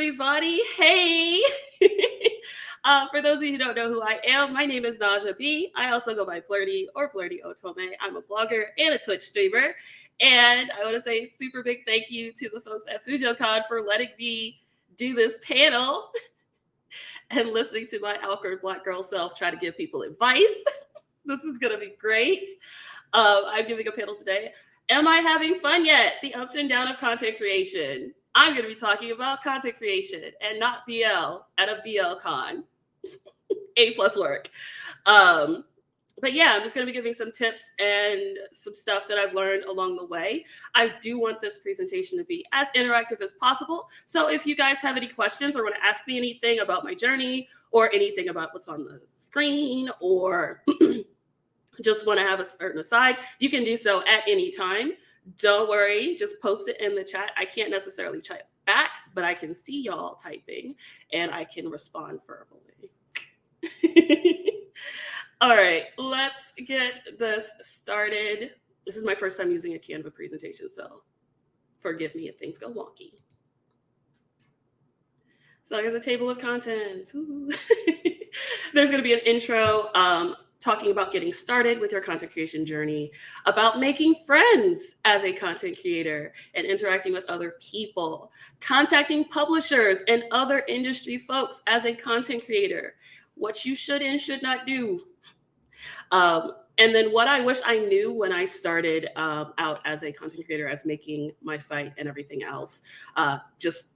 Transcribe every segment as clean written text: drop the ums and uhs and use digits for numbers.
everybody. Hey. For those of you who don't know who I am, my name is Naja B. I also go by Blerdy or Blerdy Otome. I'm a blogger and a Twitch streamer. And I want to say a super big thank you to the folks at FujoCon for letting me do this panel and listening to my awkward Black girl self try to give people advice. This is going to be great. I'm giving a panel today. Am I having fun yet? The ups and downs of content creation. I'm going to be talking about content creation and not BL at a BL con. A+ work. But yeah, I'm just going to be giving some tips and some stuff that I've learned along the way. I do want this presentation to be as interactive as possible. So if you guys have any questions or want to ask me anything about my journey or anything about what's on the screen or just want to have a certain aside, you can do so at any time. Don't worry, just post it in the chat. I can't necessarily type back, but I can see y'all typing and I can respond verbally. All right, let's get this started. This is my first time using a Canva presentation, so forgive me if things go wonky. So here's a table of contents. There's going to be an intro talking about getting started with your content creation journey, about making friends as a content creator and interacting with other people, contacting publishers and other industry folks as a content creator, what you should and should not do. And then what I wish I knew when I started out as a content creator, as making my site and everything else, just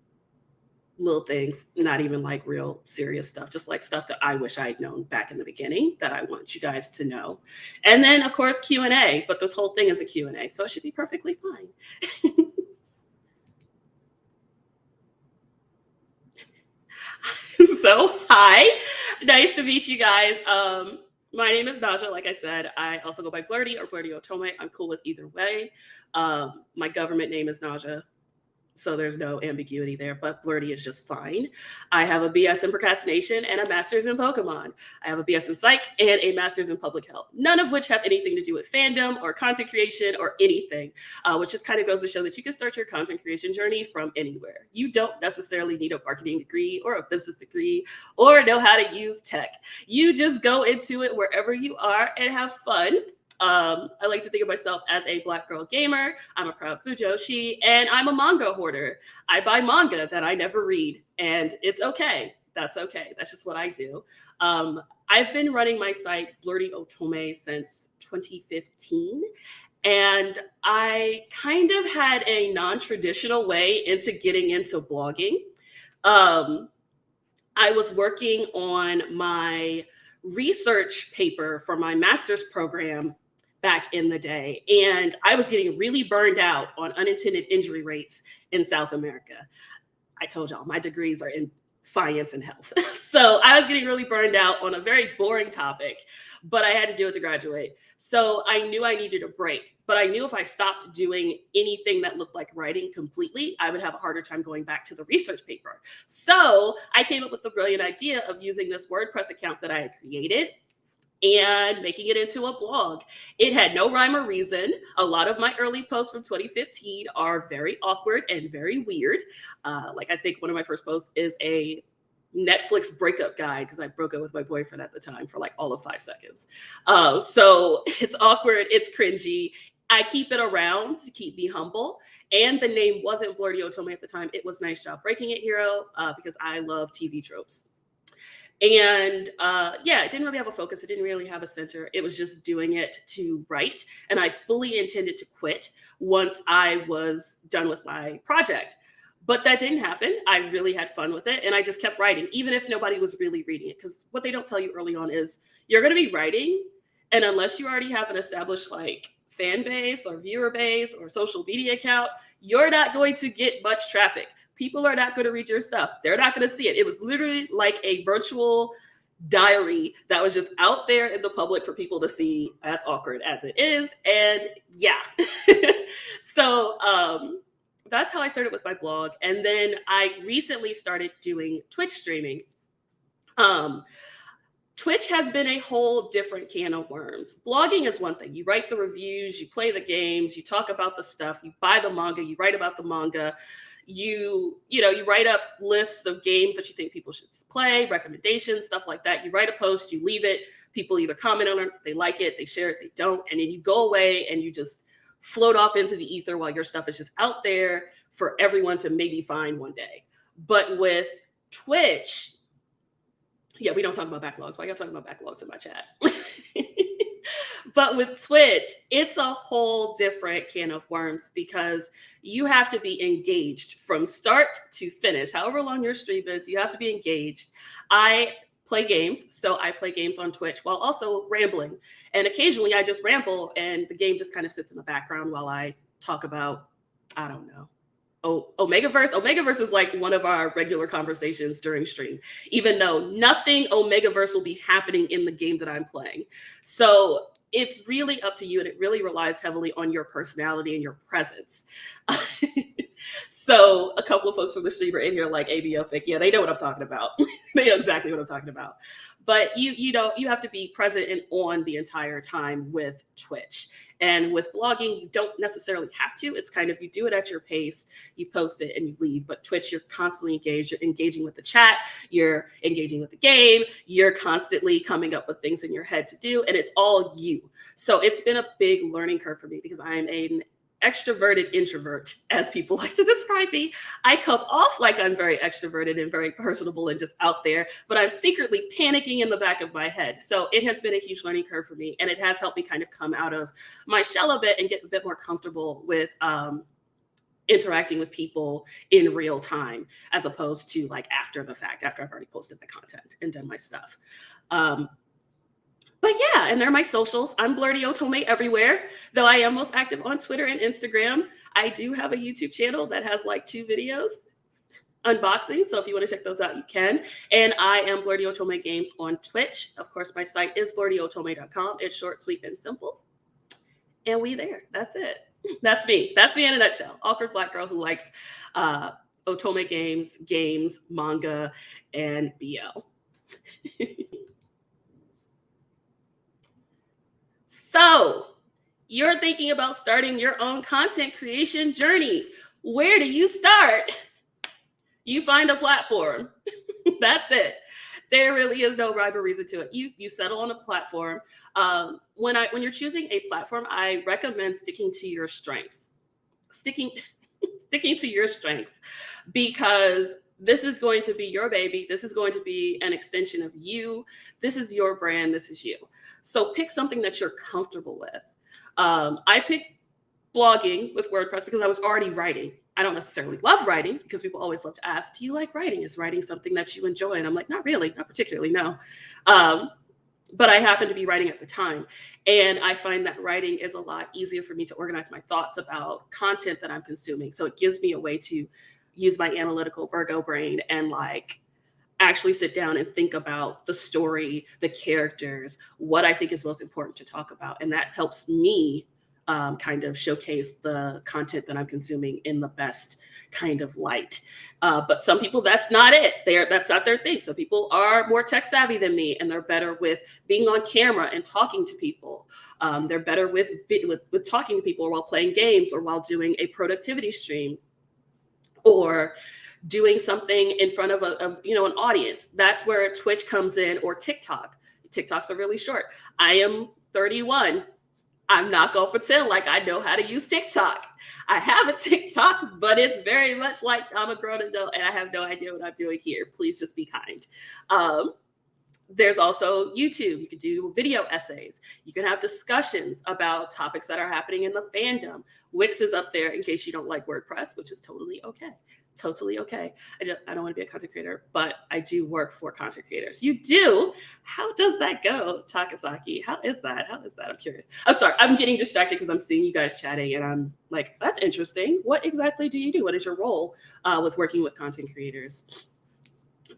little things, not even like real serious stuff, just like stuff that I wish I had known back in the beginning that I want you guys to know. And then of course, Q&A, but this whole thing is a Q&A, so it should be perfectly fine. So hi, nice to meet you guys. My name is Naja, like I said. I also go by Blerdy or Blerdy Otome. I'm cool with either way. My government name is Naja, so there's no ambiguity there, but Blerdy is just fine. I have a BS in procrastination and a master's in Pokemon. I have a BS in psych and a master's in public health, none of which have anything to do with fandom or content creation or anything, which just kind of goes to show that you can start your content creation journey from anywhere. You don't necessarily need a marketing degree or a business degree or know how to use tech. You just go into it wherever you are and have fun. I like to think of myself as a Black girl gamer. I'm a proud Fujoshi, and I'm a manga hoarder. I buy manga that I never read, and it's okay. That's okay. That's just what I do. I've been running my site, Blerdy Otome, since 2015, and I kind of had a non-traditional way into getting into blogging. I was working on my research paper for my master's program back in the day, and I was getting really burned out on unintended injury rates in South America. I told y'all my degrees are in science and health. So I was getting really burned out on a very boring topic, but I had to do it to graduate. So I knew I needed a break, but I knew if I stopped doing anything that looked like writing completely, I would have a harder time going back to the research paper. So I came up with the brilliant idea of using this WordPress account that I had created and making it into a blog. It had no rhyme or reason. A lot of my early posts from 2015 are very awkward and very weird. Like I think one of my first posts is a Netflix breakup guide because I broke up with my boyfriend at the time for like all of 5 seconds. So it's awkward, it's cringy. I keep it around to keep me humble. And the name wasn't Blerdy Otome at the time. It was Nice Job Breaking It Hero because I love TV tropes. And yeah, it didn't really have a focus. It didn't really have a center. It was just doing it to write. And I fully intended to quit once I was done with my project. But that didn't happen. I really had fun with it. And I just kept writing, even if nobody was really reading it. Because what they don't tell you early on is you're going to be writing. And unless you already have an established like fan base or viewer base or social media account, you're not going to get much traffic. People are not going to read your stuff. They're not going to see it. It was literally like a virtual diary that was just out there in the public for people to see, as awkward as it is. And yeah. So that's how I started with my blog. And then I recently started doing Twitch streaming. Twitch has been a whole different can of worms. Blogging is one thing. You write the reviews, you play the games, you talk about the stuff, you buy the manga, you write about the manga. you write up lists of games that you think people should play, recommendations, stuff like that. You write a post, you leave it. People either comment on it, they like it, they share it, they don't. And then you go away and you just float off into the ether while your stuff is just out there for everyone to maybe find one day. But with Twitch, yeah, we don't talk about backlogs. Why y'all talking about backlogs in my chat? But with Twitch, it's a whole different can of worms because you have to be engaged from start to finish. However long your stream is, you have to be engaged. I play games, so I play games on Twitch while also rambling. And occasionally I just ramble and the game just kind of sits in the background while I talk about, I don't know, Omegaverse. Omegaverse is like one of our regular conversations during stream, even though nothing Omegaverse will be happening in the game that I'm playing. So it's really up to you, and it really relies heavily on your personality and your presence. So a couple of folks from the stream are in here like ABO Fic. Yeah, they know what I'm talking about. They know exactly what I'm talking about. But you have to be present and on the entire time with Twitch. And with blogging, you don't necessarily have to. It's kind of, you do it at your pace, you post it and you leave. But Twitch, you're constantly engaged. You're engaging with the chat. You're engaging with the game. You're constantly coming up with things in your head to do. And it's all you. So it's been a big learning curve for me because I'm an extroverted introvert, as people like to describe me. I come off like I'm very extroverted and very personable and just out there, but I'm secretly panicking in the back of my head. So it has been a huge learning curve for me, and it has helped me kind of come out of my shell a bit and get a bit more comfortable with interacting with people in real time, as opposed to like after the fact, after I've already posted my content and done my stuff. But yeah, and they're my socials. I'm Blerdy Otome everywhere, though I am most active on Twitter and Instagram. I do have a YouTube channel that has like 2 videos unboxing. So if you want to check those out, you can. And I am Blerdy Otome Games on Twitch. Of course, my site is blerdyotome.com. It's short, sweet, and simple. And we there. That's it. That's me. That's me in a nutshell. Awkward Black girl who likes Otome games, manga, and BL. So you're thinking about starting your own content creation journey. Where do you start? You find a platform. That's it. There really is no rhyme or reason to it. You settle on a platform. When you're choosing a platform, I recommend sticking to your strengths. Sticking to your strengths, because this is going to be your baby. This is going to be an extension of you. This is your brand. This is you. So pick something that you're comfortable with. I picked blogging with WordPress because I was already writing. I don't necessarily love writing, because people always love to ask, do you like writing? Is writing something that you enjoy? And I'm like, not really, not particularly, no. But I happened to be writing at the time. And I find that writing is a lot easier for me to organize my thoughts about content that I'm consuming. So it gives me a way to use my analytical Virgo brain and like actually sit down and think about the story, the characters, what I think is most important to talk about. And that helps me kind of showcase the content that I'm consuming in the best kind of light. But some people, that's not it. That's not their thing. Some people are more tech savvy than me, and they're better with being on camera and talking to people. They're better with talking to people while playing games or while doing a productivity stream, or doing something in front of an audience. That's where Twitch comes in, or TikTok. TikToks are really short. I am 31. I'm not going to pretend like I know how to use TikTok. I have a TikTok, but it's very much like I'm a grown adult and I have no idea what I'm doing here. Please just be kind. There's also YouTube. You can do video essays. You can have discussions about topics that are happening in the fandom. Wix is up there in case you don't like WordPress, which is totally okay. Totally okay. I don't want to be a content creator, but I do work for content creators. You do? How does that go, Takasaki? How is that? I'm curious. I'm sorry. I'm getting distracted because I'm seeing you guys chatting and I'm like, that's interesting. What exactly do you do? What is your role with working with content creators?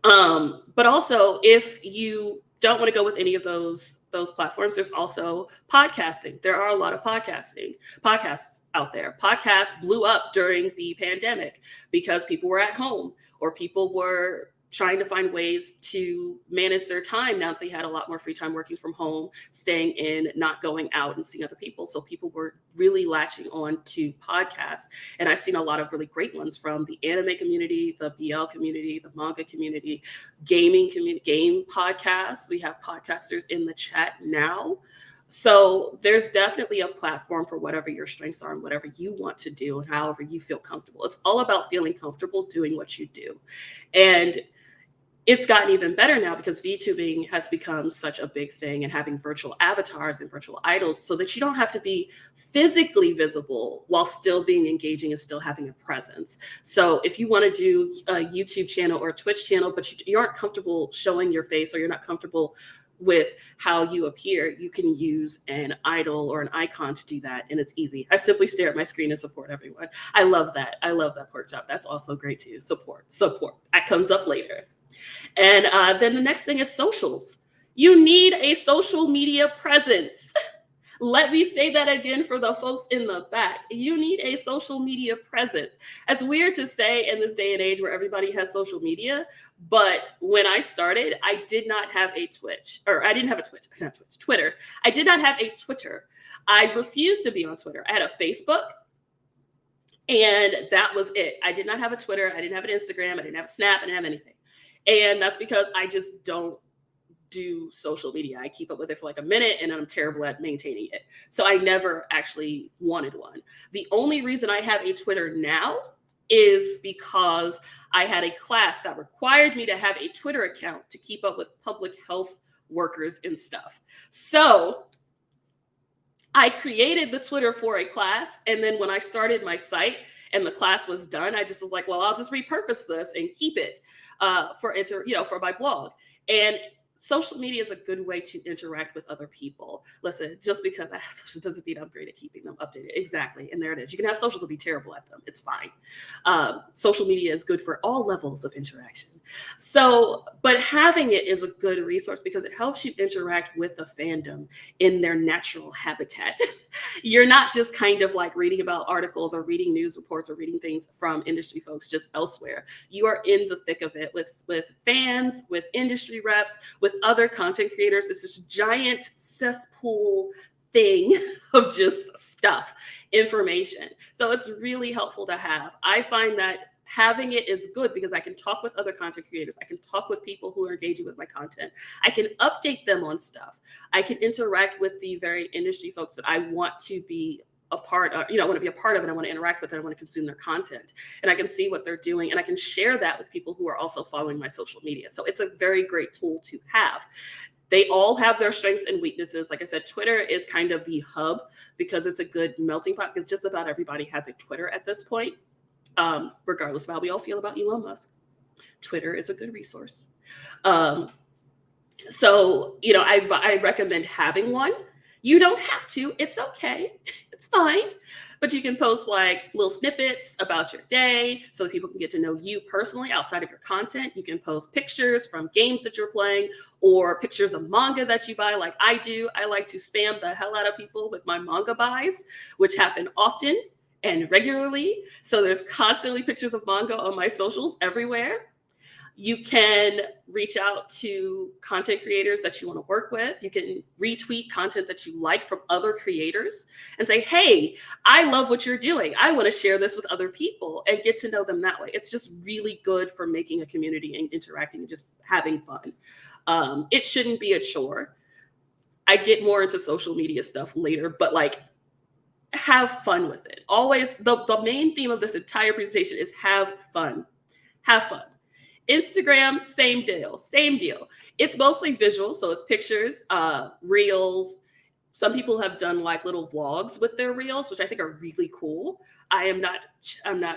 But also, if you don't want to go with any of those platforms, there's also podcasting. There are a lot of podcasts out there. Podcasts blew up during the pandemic because people were at home, or people were trying to find ways to manage their time now that they had a lot more free time working from home, staying in, not going out and seeing other people. So people were really latching on to podcasts. And I've seen a lot of really great ones from the anime community, the BL community, the manga community, gaming community, game podcasts. We have podcasters in the chat now. So there's definitely a platform for whatever your strengths are and whatever you want to do and however you feel comfortable. It's all about feeling comfortable doing what you do. And it's gotten even better now because VTubing has become such a big thing, and having virtual avatars and virtual idols so that you don't have to be physically visible while still being engaging and still having a presence. So if you want to do a YouTube channel or a Twitch channel, but you aren't comfortable showing your face, or you're not comfortable with how you appear, you can use an idol or an icon to do that. And it's easy. I simply stare at my screen and support everyone. I love that. I love that pork chop. That's also great too. Support. That comes up later. And then the next thing is socials. You need a social media presence. Let me say that again for the folks in the back. You need a social media presence. It's weird to say in this day and age where everybody has social media, but when I started, I did not have a Twitter. I did not have a Twitter. I refused to be on Twitter. I had a Facebook, and that was it. I did not have a Twitter. I didn't have an Instagram. I didn't have a Snap. I didn't have anything. And that's because I just don't do social media. I keep up with it for like a minute and I'm terrible at maintaining it. So I never actually wanted one. The only reason I have a Twitter now is because I had a class that required me to have a Twitter account to keep up with public health workers and stuff. So I created the Twitter for a class. And then when I started my site and the class was done, I just was like, well, I'll just repurpose this and keep it for my blog. And social media is a good way to interact with other people. Listen, just because I have socials doesn't mean I'm great at keeping them updated. Exactly. And there it is. You can have socials and be terrible at them. It's fine. Social media is good for all levels of interaction. So, but having it is a good resource because it helps you interact with the fandom in their natural habitat. You're not just kind of like reading about articles or reading news reports or reading things from industry folks just elsewhere. You are in the thick of it with fans, with industry reps, with other content creators. It's this giant cesspool thing of just stuff, information. So it's really helpful to have. I find that having it is good because I can talk with other content creators. I can talk with people who are engaging with my content. I can update them on stuff. I can interact with the very industry folks that I want to be a part of, I want to be a part of, and I want to interact with, and I want to consume their content. And I can see what they're doing, and I can share that with people who are also following my social media. So it's a very great tool to have. They all have their strengths and weaknesses. Like I said, Twitter is kind of the hub because it's a good melting pot, because just about everybody has a Twitter at this point. Regardless of how we all feel about Elon Musk, Twitter is a good resource. So, I recommend having one. You don't have to. It's okay. It's fine. But you can post like little snippets about your day so that people can get to know you personally outside of your content. You can post pictures from games that you're playing or pictures of manga that you buy like I do. I like to spam the hell out of people with my manga buys, which happen often and regularly. So there's constantly pictures of manga on my socials everywhere. You can reach out to content creators that you want to work with. You can retweet content that you like from other creators and say, hey, I love what you're doing. I want to share this with other people and get to know them that way. It's just really good for making a community and interacting and just having fun. It shouldn't be a chore. I get more into social media stuff later, but have fun with it. Always, the main theme of this entire presentation is have fun. Have fun. Instagram, same deal. It's mostly visual, so it's pictures, reels. Some people have done like little vlogs with their reels, which I think are really cool. I'm not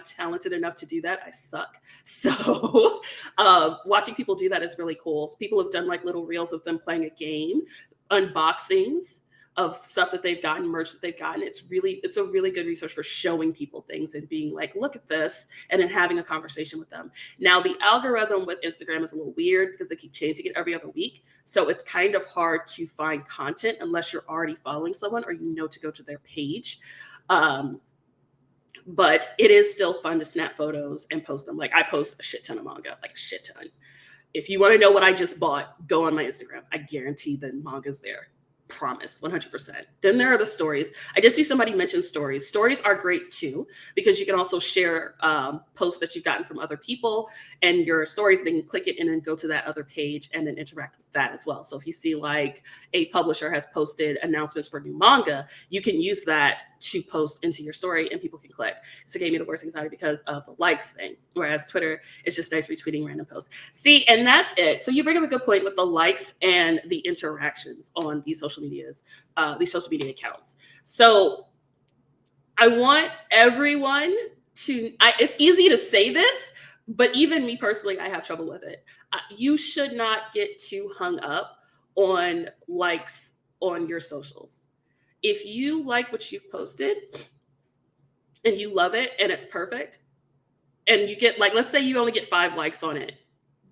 talented enough to do that. I suck. So watching people do that is really cool. So people have done like little reels of them playing a game, unboxings of stuff that they've gotten, merch that they've gotten. It's a really good resource for showing people things and being like, look at this, and then having a conversation with them. Now, the algorithm with Instagram is a little weird because they keep changing it every other week. So it's kind of hard to find content unless you're already following someone or to go to their page. but it is still fun to snap photos and post them. Like I post a shit ton of manga, like a shit ton. If you want to know what I just bought, go on my Instagram. I guarantee the manga's there. Promise, 100%. Then there are the stories. I did see somebody mention stories. Stories are great too, because you can also share posts that you've gotten from other people and your stories, then you click it and then go to that other page and then interact with that as well. So if you see like a publisher has posted announcements for new manga, you can use that to post into your story and people can click. So it gave me the worst anxiety because of the likes thing. Whereas Twitter is just nice retweeting random posts. See, and that's it. So you bring up a good point with the likes and the interactions on these social medias, these social media accounts. So I want everyone to, it's easy to say this, but even me personally, I have trouble with it. You should not get too hung up on likes on your socials. If you like what you've posted and you love it and it's perfect, and you get like, let's say you only get 5 likes on it,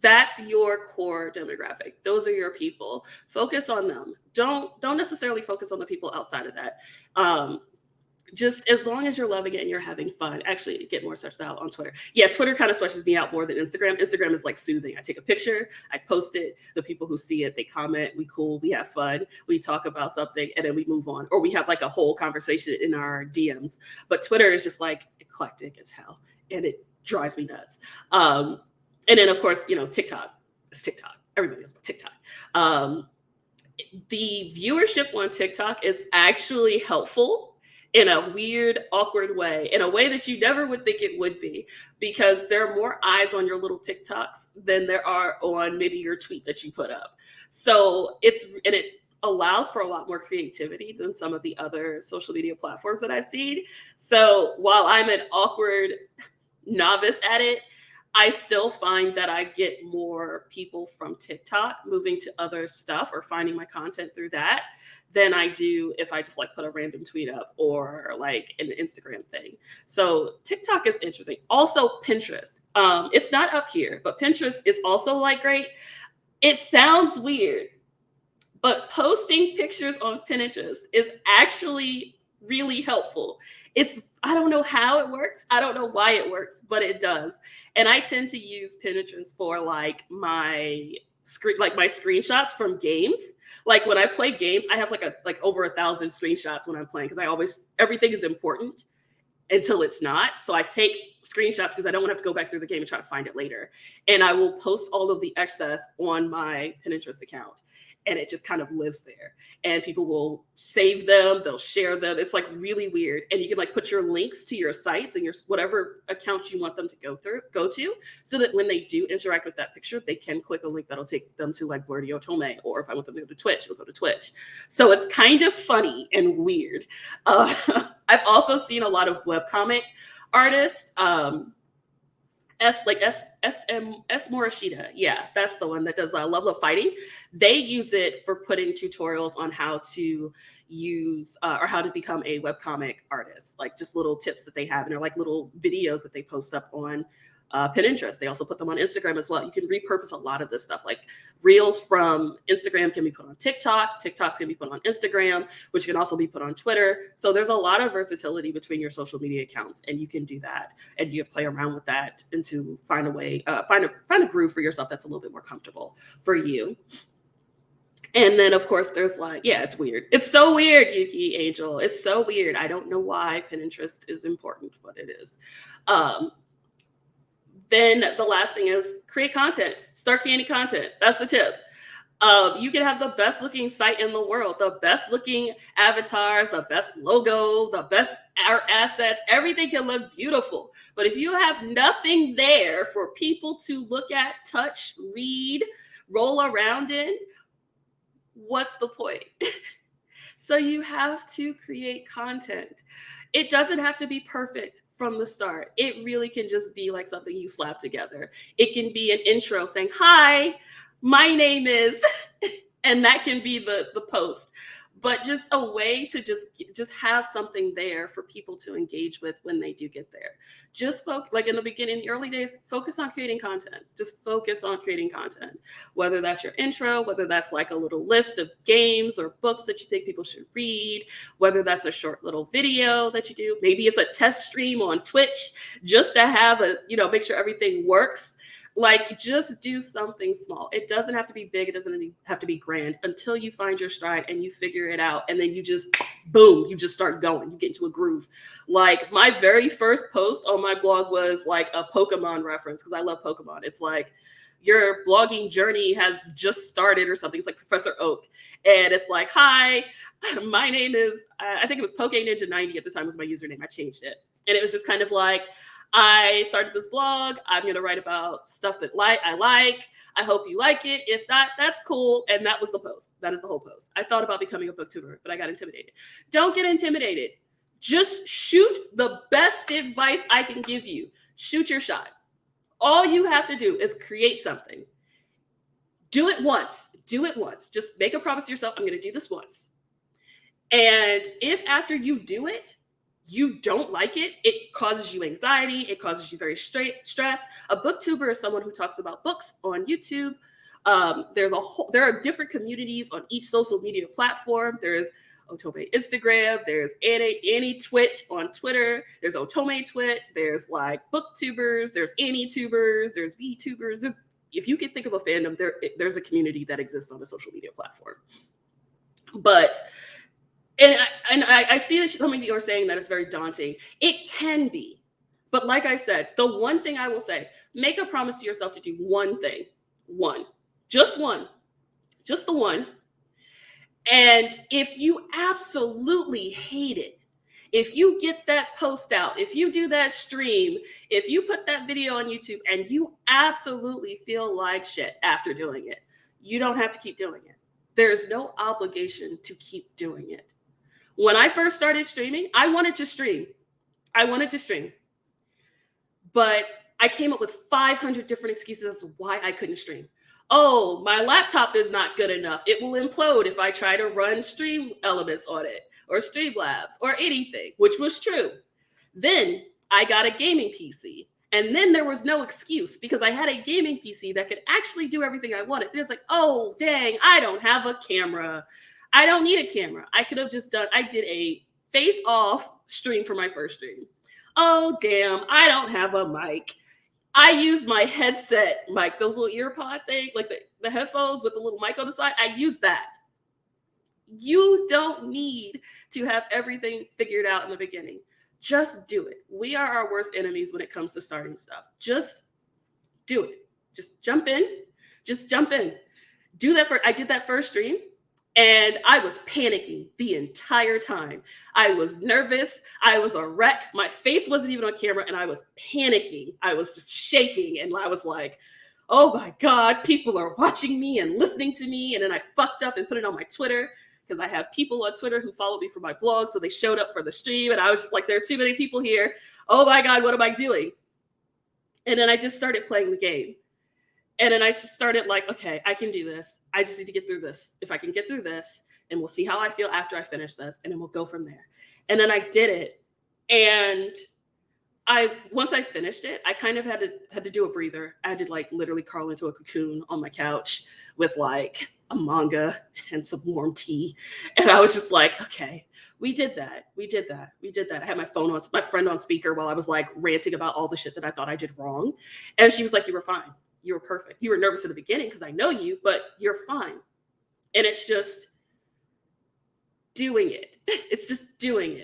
that's your core demographic. Those are your people. Focus on them. Don't necessarily focus on the people outside of that. Just as long as you're loving it and you're having fun. Actually, get more stressed out on Twitter. Yeah, Twitter kind of stresses me out more than Instagram. Instagram is like soothing. I take a picture, I post it. The people who see it, they comment. We cool. We have fun. We talk about something and then we move on. Or we have like a whole conversation in our DMs. But Twitter is just like eclectic as hell, and it drives me nuts. And then of course, TikTok. It's TikTok. Everybody knows about TikTok. The viewership on TikTok is actually helpful in a weird, awkward way, in a way that you never would think it would be, because there are more eyes on your little TikToks than there are on maybe your tweet that you put up. So it allows for a lot more creativity than some of the other social media platforms that I've seen. So while I'm an awkward novice at it, I still find that I get more people from TikTok moving to other stuff or finding my content through that than I do if I just like put a random tweet up or like an Instagram thing. So TikTok is interesting. Also Pinterest. It's not up here, but Pinterest is also like great. It sounds weird, but posting pictures on Pinterest is actually really helpful. I don't know how it works. I don't know why it works, but it does. And I tend to use Pinterest for like my screenshots from games. Like when I play games, I have like over 1,000 screenshots when I'm playing, because everything is important until it's not. So I take screenshots because I don't want to have to go back through the game and try to find it later. And I will post all of the excess on my Pinterest account. And it just kind of lives there. And people will save them, they'll share them. It's like really weird. And you can like put your links to your sites and your whatever account you want them to go to, so that when they do interact with that picture, they can click a link that'll take them to like Blerdy Otome. Or if I want them to go to Twitch, it'll go to Twitch. So it's kind of funny and weird. I've also seen a lot of webcomic artists, S Morishita. Yeah, that's the one that does Love Love Fighting. They use it for putting tutorials on how to use or how to become a webcomic artist, like just little tips that they have. And they're like little videos that they post up on Pinterest. They also put them on Instagram as well. You can repurpose a lot of this stuff. Like reels from Instagram can be put on TikTok. TikToks can be put on Instagram, which can also be put on Twitter. So there's a lot of versatility between your social media accounts, and you can do that. And you can play around with that and to find a way, find a groove for yourself that's a little bit more comfortable for you. And then, of course, there's like, yeah, it's weird. It's so weird, Yuki Angel. It's so weird. I don't know why Pinterest is important, but it is. Then the last thing is create content. Start creating content. That's the tip. You can have the best looking site in the world, the best looking avatars, the best logo, the best art assets. Everything can look beautiful. But if you have nothing there for people to look at, touch, read, roll around in, what's the point? So you have to create content. It doesn't have to be perfect from the start. It really can just be like something you slap together. It can be an intro saying, hi, my name is, and that can be the post. but just a way to just have something there for people to engage with when they do get there. Just like in the beginning, the early days, focus on creating content. Just focus on creating content, whether that's your intro, whether that's like a little list of games or books that you think people should read, whether that's a short little video that you do. Maybe it's a test stream on Twitch just to have make sure everything works. Like, just do something small. It doesn't have to be big. It doesn't have to be grand until you find your stride and you figure it out. And then you just, boom, you just start going. You get into a groove. Like, my very first post on my blog was like a Pokemon reference because I love Pokemon. It's like, your blogging journey has just started or something. It's like Professor Oak. And it's like, hi, my name is, I think it was Poke Ninja 90 at the time was my username. I changed it. And it was just kind of like, I started this blog. I'm going to write about stuff that I like. I hope you like it. If not, that's cool. And that was the post. That is the whole post. I thought about becoming a booktuber, but I got intimidated. Don't get intimidated. Just shoot the best advice I can give you. Shoot your shot. All you have to do is create something. Do it once. Do it once. Just make a promise to yourself. I'm going to do this once. And if after you do it, you don't like it, it causes you anxiety, it causes you very stress. A booktuber is someone who talks about books on YouTube. There are different communities on each social media platform. There's Otome Instagram, there's Annie Twit on Twitter, there's Otome Twit, there's like booktubers, there's AnnieTubers, there's VTubers. If you can think of a fandom, there's a community that exists on a social media platform. But And I see that some of you are saying that it's very daunting. It can be. But like I said, the one thing I will say, make a promise to yourself to do one thing. Just the one. And if you absolutely hate it, if you get that post out, if you do that stream, if you put that video on YouTube and you absolutely feel like shit after doing it, you don't have to keep doing it. There's no obligation to keep doing it. When I first started streaming, I wanted to stream. But I came up with 500 different excuses as to why I couldn't stream. Oh, my laptop is not good enough. It will implode if I try to run Stream Elements on it or Streamlabs or anything, which was true. Then I got a gaming PC. And then there was no excuse because I had a gaming PC that could actually do everything I wanted. Then it's like, oh, dang, I don't have a camera. I don't need a camera. I could have just I did a face-off stream for my first stream. Oh, damn, I don't have a mic. I used my headset mic, those little ear pod things, like the headphones with the little mic on the side. I used that. You don't need to have everything figured out in the beginning. Just do it. We are our worst enemies when it comes to starting stuff. Just do it. Just jump in. Do that I did that first stream. And I was panicking the entire time. I was nervous. I was a wreck. My face wasn't even on camera and I was panicking. I was just shaking and I was like, oh my God, people are watching me and listening to me. And then I fucked up and put it on my Twitter because I have people on Twitter who follow me for my blog. So they showed up for the stream and I was just like, there are too many people here. Oh my God, what am I doing? And then I just started playing the game. And then I just started like, okay, I can do this. I just need to get through this. If I can get through this, and we'll see how I feel after I finish this, and then we'll go from there. And then I did it. And once I finished it, I kind of had to do a breather. I had to like literally crawl into a cocoon on my couch with like a manga and some warm tea. And I was just like, okay, we did that. I had my friend on speaker while I was like ranting about all the shit that I thought I did wrong. And she was like, you were fine. You were perfect. You were nervous at the beginning because I know you, but you're fine. And it's just doing it. It's just doing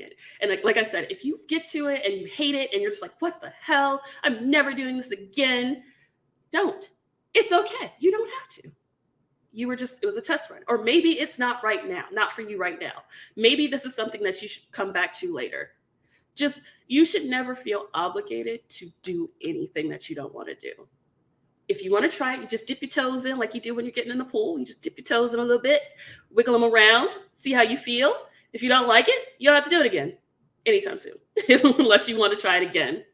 it. And like I said, if you get to it and you hate it and you're just like, what the hell? I'm never doing this again. Don't. It's okay. You don't have to. It was a test run. Or maybe it's not right now, not for you right now. Maybe this is something that you should come back to later. You should never feel obligated to do anything that you don't want to do. If you want to try it, you just dip your toes in like you do when you're getting in the pool. You just dip your toes in a little bit, wiggle them around, see how you feel. If you don't like it, you'll have to do it again anytime soon, unless you want to try it again.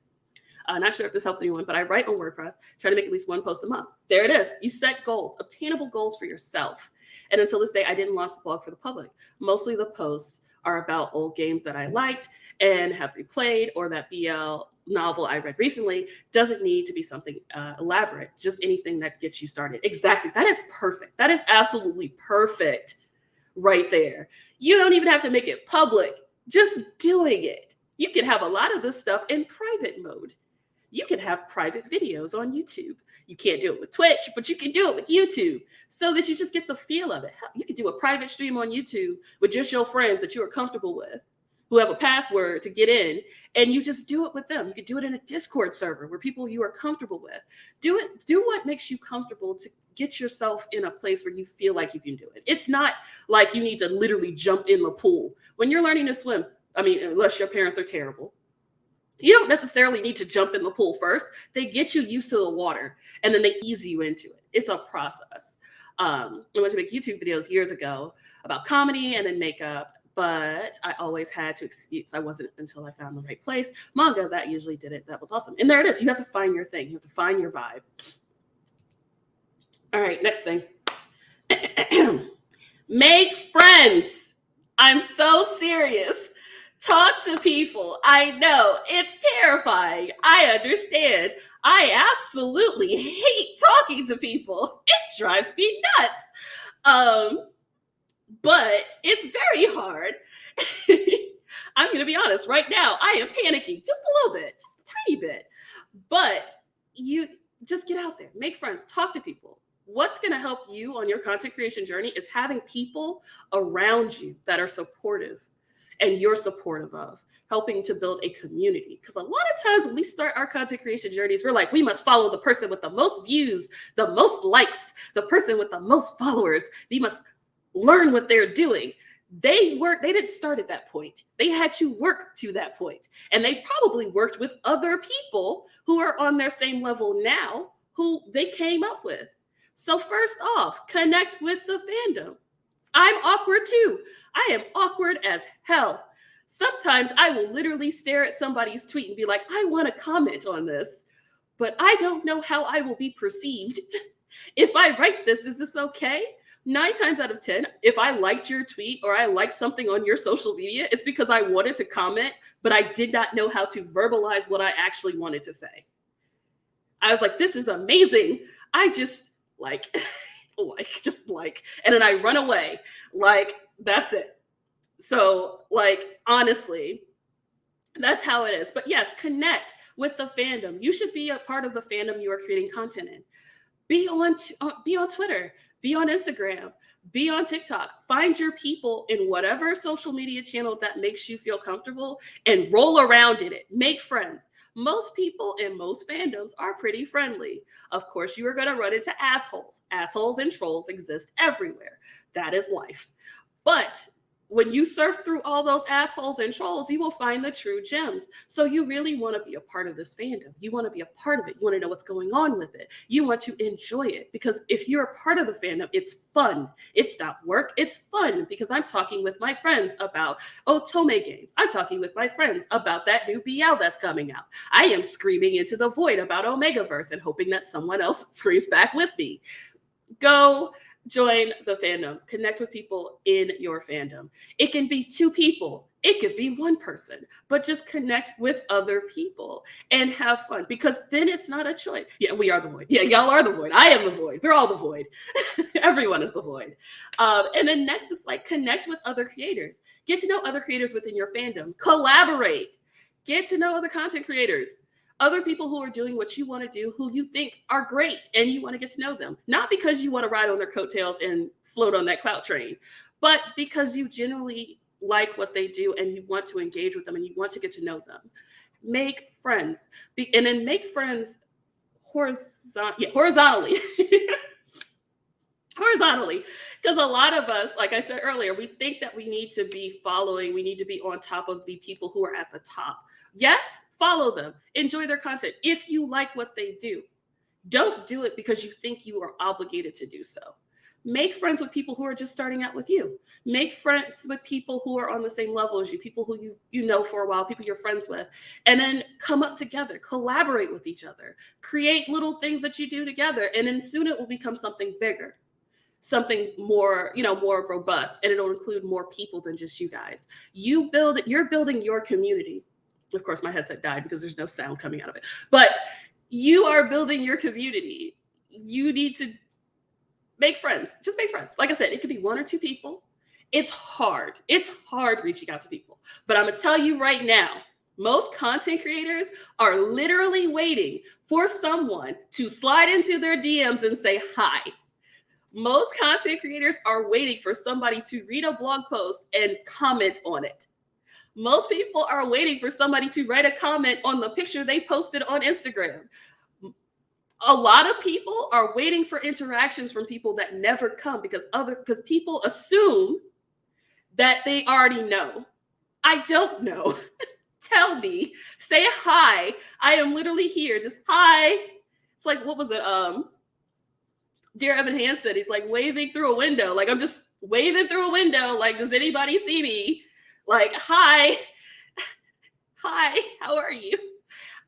Not sure if this helps anyone, but I write on WordPress, try to make at least one post a month. There it is. You set goals, obtainable goals for yourself. And until this day, I didn't launch the blog for the public. Mostly the posts are about old games that I liked and have replayed, or that BL novel I read recently. Doesn't need to be something elaborate, just anything that gets you started. Exactly. That is perfect. That is absolutely perfect right there. You don't even have to make it public. Just doing it. You can have a lot of this stuff in private mode. You can have private videos on YouTube. You can't do it with Twitch, but you can do it with YouTube so that you just get the feel of it. You can do a private stream on YouTube with just your friends that you are comfortable with, who have a password to get in, and you just do it with them. You can do it in a Discord server where people you are comfortable with. Do what makes you comfortable to get yourself in a place where you feel like you can do it. It's not like you need to literally jump in the pool. When you're learning to swim, I mean, unless your parents are terrible, you don't necessarily need to jump in the pool first. They get you used to the water and then they ease you into it. It's a process. I went to make YouTube videos years ago about comedy and then makeup, but I always had to excuse. I wasn't until I found the right place. Manga, that usually did it. That was awesome. And there it is. You have to find your thing. You have to find your vibe. All right, next thing. Make friends. I'm so serious. Talk to people. I know it's terrifying. I understand. I absolutely hate talking to people. It drives me nuts. But it's very hard. I'm going to be honest. Right now, I am panicking just a little bit, just a tiny bit. But you just get out there, make friends, talk to people. What's going to help you on your content creation journey is having people around you that are supportive and you're supportive of, helping to build a community. Because a lot of times when we start our content creation journeys, we're like, we must follow the person with the most views, the most likes, the person with the most followers. We must learn what they're doing. They didn't start at that point. They had to work to that point. And they probably worked with other people who are on their same level now, who they came up with. So first off, connect with the fandom. I'm awkward too. I am awkward as hell. Sometimes I will literally stare at somebody's tweet and be like, I want to comment on this, but I don't know how I will be perceived. If I write this, is this okay? 9 times out of 10, if I liked your tweet or I liked something on your social media, it's because I wanted to comment, but I did not know how to verbalize what I actually wanted to say. I was like, this is amazing. I just like... and then I run away. Like, that's it. So, like, honestly, that's how it is. But yes, connect with the fandom. You should be a part of the fandom you are creating content in. Be on Twitter, be on Instagram, be on TikTok. Find your people in whatever social media channel that makes you feel comfortable and roll around in it. Make friends. Most people in most fandoms are pretty friendly. Of course, you are going to run into assholes. Assholes and trolls exist everywhere. That is life. But when you surf through all those assholes and trolls, you will find the true gems. So you really want to be a part of this fandom. You want to be a part of it. You want to know what's going on with it. You want to enjoy it, because if you're a part of the fandom, it's fun. It's not work. It's fun, because I'm talking with my friends about Otome games. I'm talking with my friends about that new BL that's coming out. I am screaming into the void about Omegaverse and hoping that someone else screams back with me. Go join the fandom. Connect with people in your fandom. It can be 2 people. It could be 1 person, but just connect with other people and have fun, because then it's not a choice. Yeah, we are the void. Yeah, y'all are the void. I am the void. We're all the void. Everyone is the void. And then next is like connect with other creators. Get to know other creators within your fandom. Collaborate. Get to know other content creators. Other people who are doing what you want to do, who you think are great, and you want to get to know them. Not because you want to ride on their coattails and float on that clout train, but because you genuinely like what they do and you want to engage with them and you want to get to know them. Make friends. And then make friends horizontally. Horizontally. Because a lot of us, like I said earlier, we think that we need to be following, we need to be on top of the people who are at the top. Yes, follow them. Enjoy their content if you like what they do. Don't do it because you think you are obligated to do so. Make friends with people who are just starting out with you. Make friends with people who are on the same level as you, people who you know for a while, people you're friends with, and then come up together, collaborate with each other, create little things that you do together, and then soon it will become something bigger, something more, more robust, and it'll include more people than just you guys. You're building your community. Of course, my headset died because there's no sound coming out of it, but you are building your community. You need to make friends. Just make friends. Like I said, it could be 1 or 2 people. It's hard. It's hard reaching out to people. But I'm going to tell you right now, most content creators are literally waiting for someone to slide into their DMs and say hi. Most content creators are waiting for somebody to read a blog post and comment on it. Most people are waiting for somebody to write a comment on the picture they posted on Instagram. A lot of people are waiting for interactions from people that never come because people assume that they already know. I don't know. Tell me. Say hi. I am literally here. Just hi. It's like, what was it? Dear Evan Hansen, he's like waving through a window. Like, I'm just waving through a window. Like, does anybody see me? Like, hi. Hi, how are you?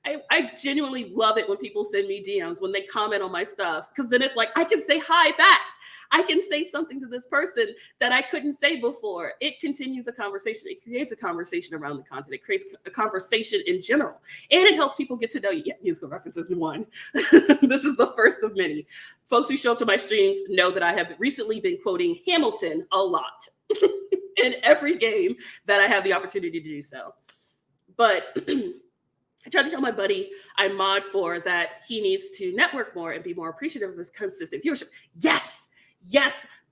I genuinely love it when people send me DMs, when they comment on my stuff, because then it's like, I can say hi back. I can say something to this person that I couldn't say before. It continues a conversation. It creates a conversation around the content. It creates a conversation in general. And it helps people get to know you. Yeah, musical references in one. This is the first of many. Folks who show up to my streams know that I have recently been quoting Hamilton a lot in every game that I have the opportunity to do so. But I tried to tell my buddy I mod for that he needs to network more and be more appreciative of his consistent viewership. Yes.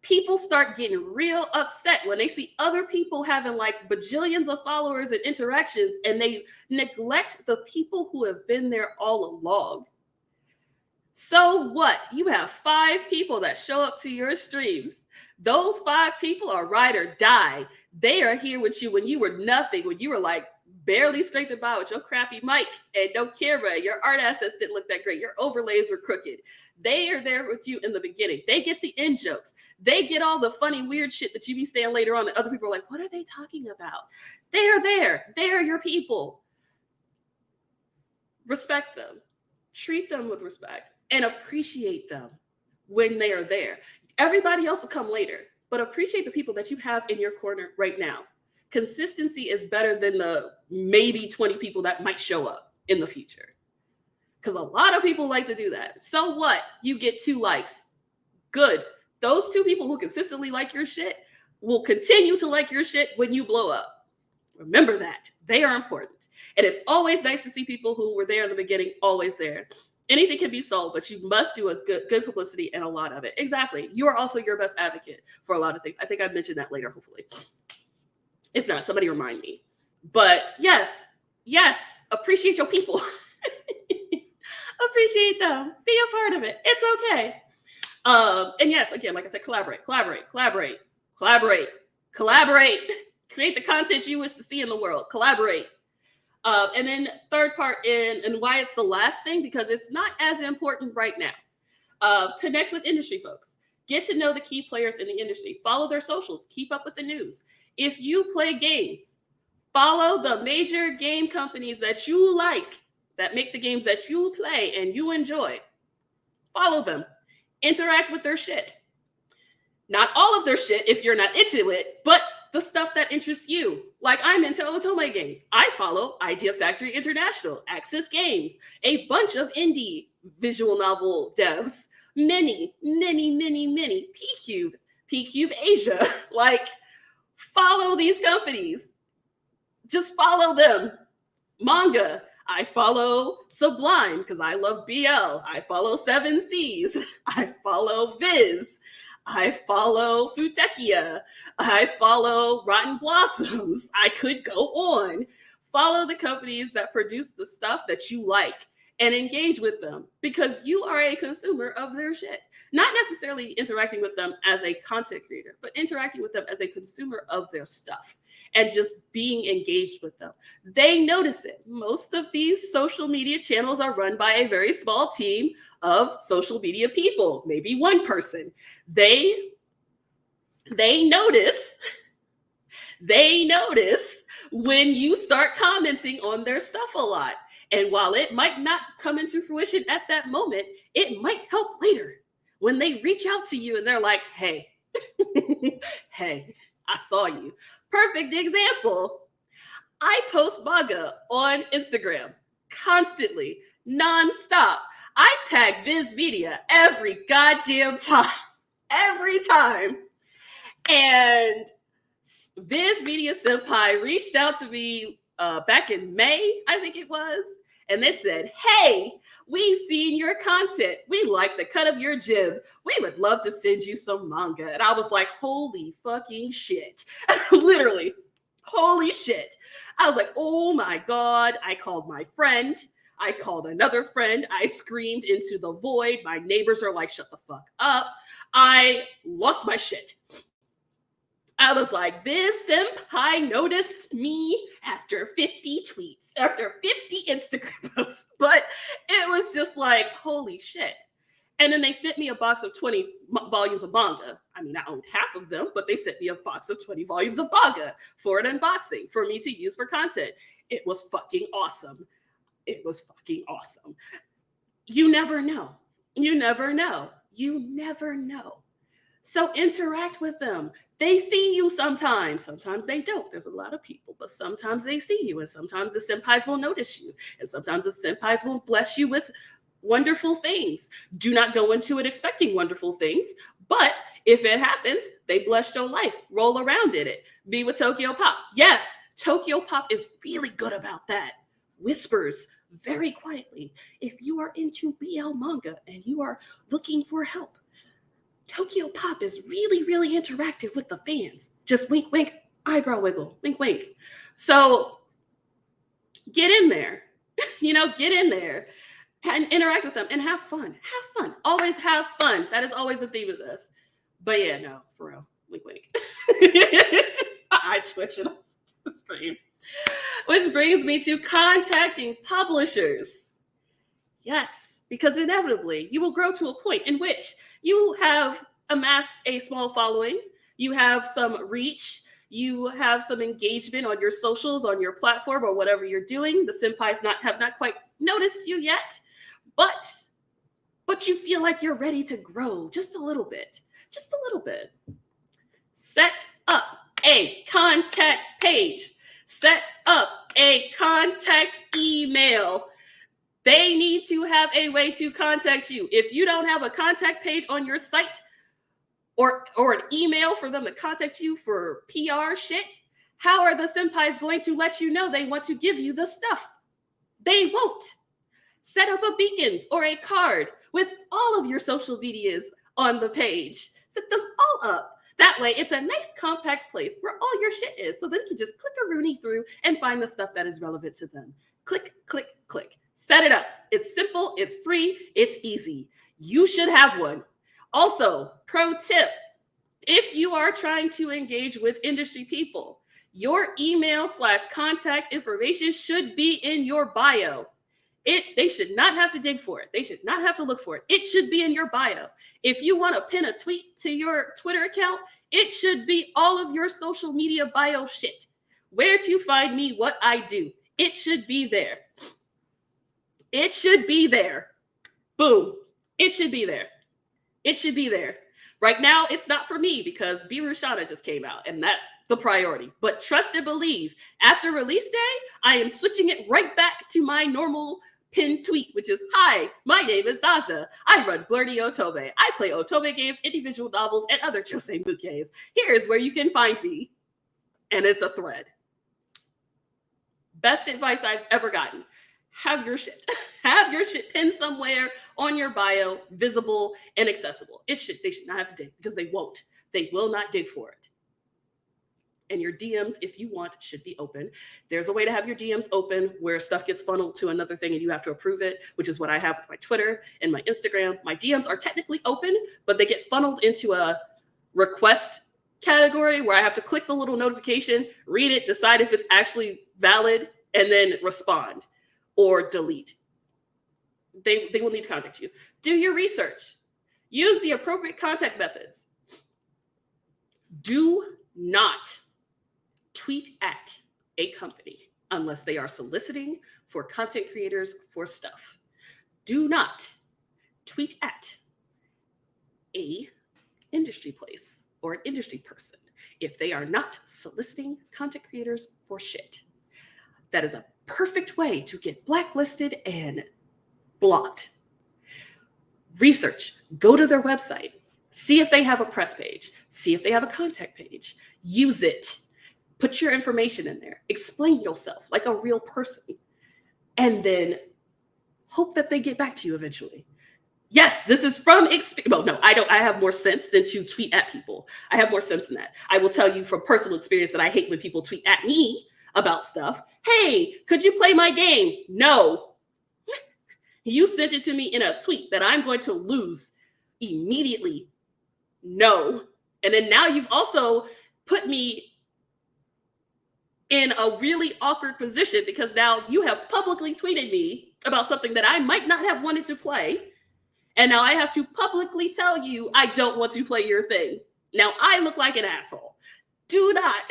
People start getting real upset when they see other people having like bajillions of followers and interactions, and they neglect the people who have been there all along. So what? You have 5 people that show up to your streams. Those 5 people are ride or die. They are here with you when you were nothing, when you were like barely scraping by with your crappy mic and no camera. Your art assets didn't look that great. Your overlays were crooked. They are there with you in the beginning. They get the in jokes. They get all the funny, weird shit that you be saying later on that other people are like, what are they talking about? They are there. They are your people. Respect them. Treat them with respect and appreciate them when they are there. Everybody else will come later, but appreciate the people that you have in your corner right now. Consistency is better than the maybe 20 people that might show up in the future. Because a lot of people like to do that. So what? You get 2 likes. Good. Those 2 people who consistently like your shit will continue to like your shit when you blow up. Remember that. They are important. And it's always nice to see people who were there in the beginning, always there. Anything can be sold, but you must do a good publicity and a lot of it. Exactly. You are also your best advocate for a lot of things. I think I mentioned that later, hopefully. If not, somebody remind me. But yes, appreciate your people. Appreciate them. Be a part of it. It's okay. And yes, again, like I said, collaborate. Create the content you wish to see in the world. Collaborate. And then third part and why it's the last thing, because it's not as important right now. Connect with industry folks. Get to know the key players in the industry. Follow their socials. Keep up with the news. If you play games, follow the major game companies that you like, that make the games that you play and you enjoy. Follow them. Interact with their shit. Not all of their shit if you're not into it, but the stuff that interests you. Like, I'm into Otome games. I follow Idea Factory International, Axis Games, a bunch of indie visual novel devs, many, P-Cube Asia. Like, follow these companies. Just follow them. Manga. I follow Sublime because I love BL. I follow 7 Seas. I follow Viz. I follow Futekia. I follow Rotten Blossoms. I could go on. Follow the companies that produce the stuff that you like and engage with them because you are a consumer of their shit. Not necessarily interacting with them as a content creator, but interacting with them as a consumer of their stuff and just being engaged with them. They notice it. Most of these social media channels are run by a very small team of social media people, maybe one person. They They notice when you start commenting on their stuff a lot. And while it might not come into fruition at that moment, it might help later when they reach out to you and they're like, hey, hey, I saw you. Perfect example. I post manga on Instagram constantly, nonstop. I tag Viz Media every goddamn time. Every time. And Viz Media Senpai reached out to me back in May, I think it was, and they said, hey, we've seen your content. We like the cut of your jib. We would love to send you some manga. And I was like, holy fucking shit. Literally, holy shit. I was like, oh my God. I called my friend. I called another friend. I screamed into the void. My neighbors are like, shut the fuck up. I lost my shit. I was like, this senpai noticed me after 50 tweets, after 50 Instagram posts. But it was just like, holy shit. And then they sent me a box of 20 volumes of manga. I mean, I owned half of them, but they sent me a box of 20 volumes of manga for an unboxing for me to use for content. It was fucking awesome. It was fucking awesome. You never know. You never know. You never know. So interact with them. They see you sometimes. Sometimes they don't. There's a lot of people, but sometimes they see you. And sometimes the senpais will notice you. And sometimes the senpais will bless you with wonderful things. Do not go into it expecting wonderful things. But if it happens, they bless your life. Roll around in it. Be with Tokyo Pop. Yes, Tokyo Pop is really good about that. Whispers very quietly. If you are into BL manga and you are looking for help, Tokyo Pop is really, really interactive with the fans. Just wink, wink, eyebrow wiggle, wink, wink. So get in there, get in there and interact with them and have fun. Have fun. Always have fun. That is always the theme of this. But yeah, no, for real. Wink, wink. I twitch it on the screen. Which brings me to contacting publishers. Yes, because inevitably you will grow to a point in which you have amassed a small following, you have some reach, you have some engagement on your socials, on your platform, or whatever you're doing. The senpais have not quite noticed you yet, but you feel like you're ready to grow just a little bit. Just a little bit. Set up a contact page. Set up a contact email. They need to have a way to contact you. If you don't have a contact page on your site or an email for them to contact you for PR shit, how are the senpais going to let you know they want to give you the stuff? They won't. Set up a beacons or a card with all of your social medias on the page. Set them all up. That way, it's a nice compact place where all your shit is. So then you can just click a Rooney through and find the stuff that is relevant to them. Click, click, click. Set it up. It's simple, it's free, it's easy. You should have one. Also, pro tip, if you are trying to engage with industry people, your email/contact information should be in your bio. They should not have to dig for it. They should not have to look for it. It should be in your bio. If you want to pin a tweet to your Twitter account, it should be all of your social media bio shit. Where to find me, what I do. It should be there. It should be there. Boom. It should be there. It should be there. Right now, it's not for me because Birushana just came out, and that's the priority. But trust and believe, after release day, I am switching it right back to my normal pinned tweet, which is, hi, my name is Dasha. I run Blerdy Otome. I play Otome games, individual novels, and other Josei bouquets. Here is where you can find me. And it's a thread. Best advice I've ever gotten. Have your shit. Have your shit pinned somewhere on your bio, visible and accessible. They should not have to dig because they won't. They will not dig for it. And your DMs, if you want, should be open. There's a way to have your DMs open where stuff gets funneled to another thing and you have to approve it, which is what I have with my Twitter and my Instagram. My DMs are technically open, but they get funneled into a request category where I have to click the little notification, read it, decide if it's actually valid, and then respond or delete. They will need to contact you. Do your research. Use the appropriate contact methods. Do not tweet at a company unless they are soliciting for content creators for stuff. Do not tweet at a industry place or an industry person if they are not soliciting content creators for shit. That is a perfect way to get blacklisted and blocked. Research, go to their website, see if they have a press page, see if they have a contact page, use it, put your information in there, explain yourself like a real person, and then hope that they get back to you eventually. Yes, this is from experience. Well, no, I don't. I have more sense than to tweet at people. I have more sense than that. I will tell you from personal experience that I hate when people tweet at me about stuff. Hey, could you play my game? No. You sent it to me in a tweet that I'm going to lose immediately. No. And then now you've also put me in a really awkward position because now you have publicly tweeted me about something that I might not have wanted to play. And now I have to publicly tell you I don't want to play your thing. Now I look like an asshole. Do not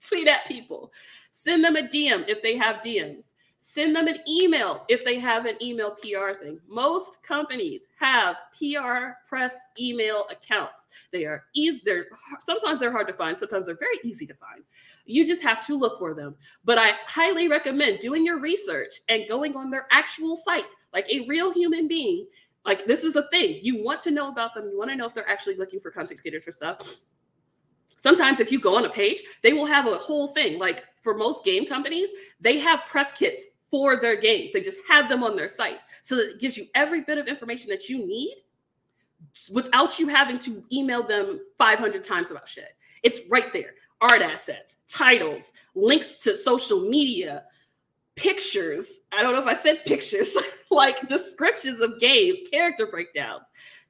tweet at people. Send them a DM if they have DMs. Send them an email if they have an email PR thing. Most companies have PR press email accounts. They are easy. Sometimes they're hard to find. Sometimes they're very easy to find. You just have to look for them. But I highly recommend doing your research and going on their actual site like a real human being. Like, this is a thing. You want to know about them. You want to know if they're actually looking for content creators or stuff. Sometimes if you go on a page, they will have a whole thing. Like for most game companies, they have press kits for their games. They just have them on their site. So that it gives you every bit of information that you need without you having to email them 500 times about shit. It's right there. Art assets, titles, links to social media, pictures. I don't know if I said pictures, like descriptions of games, character breakdowns.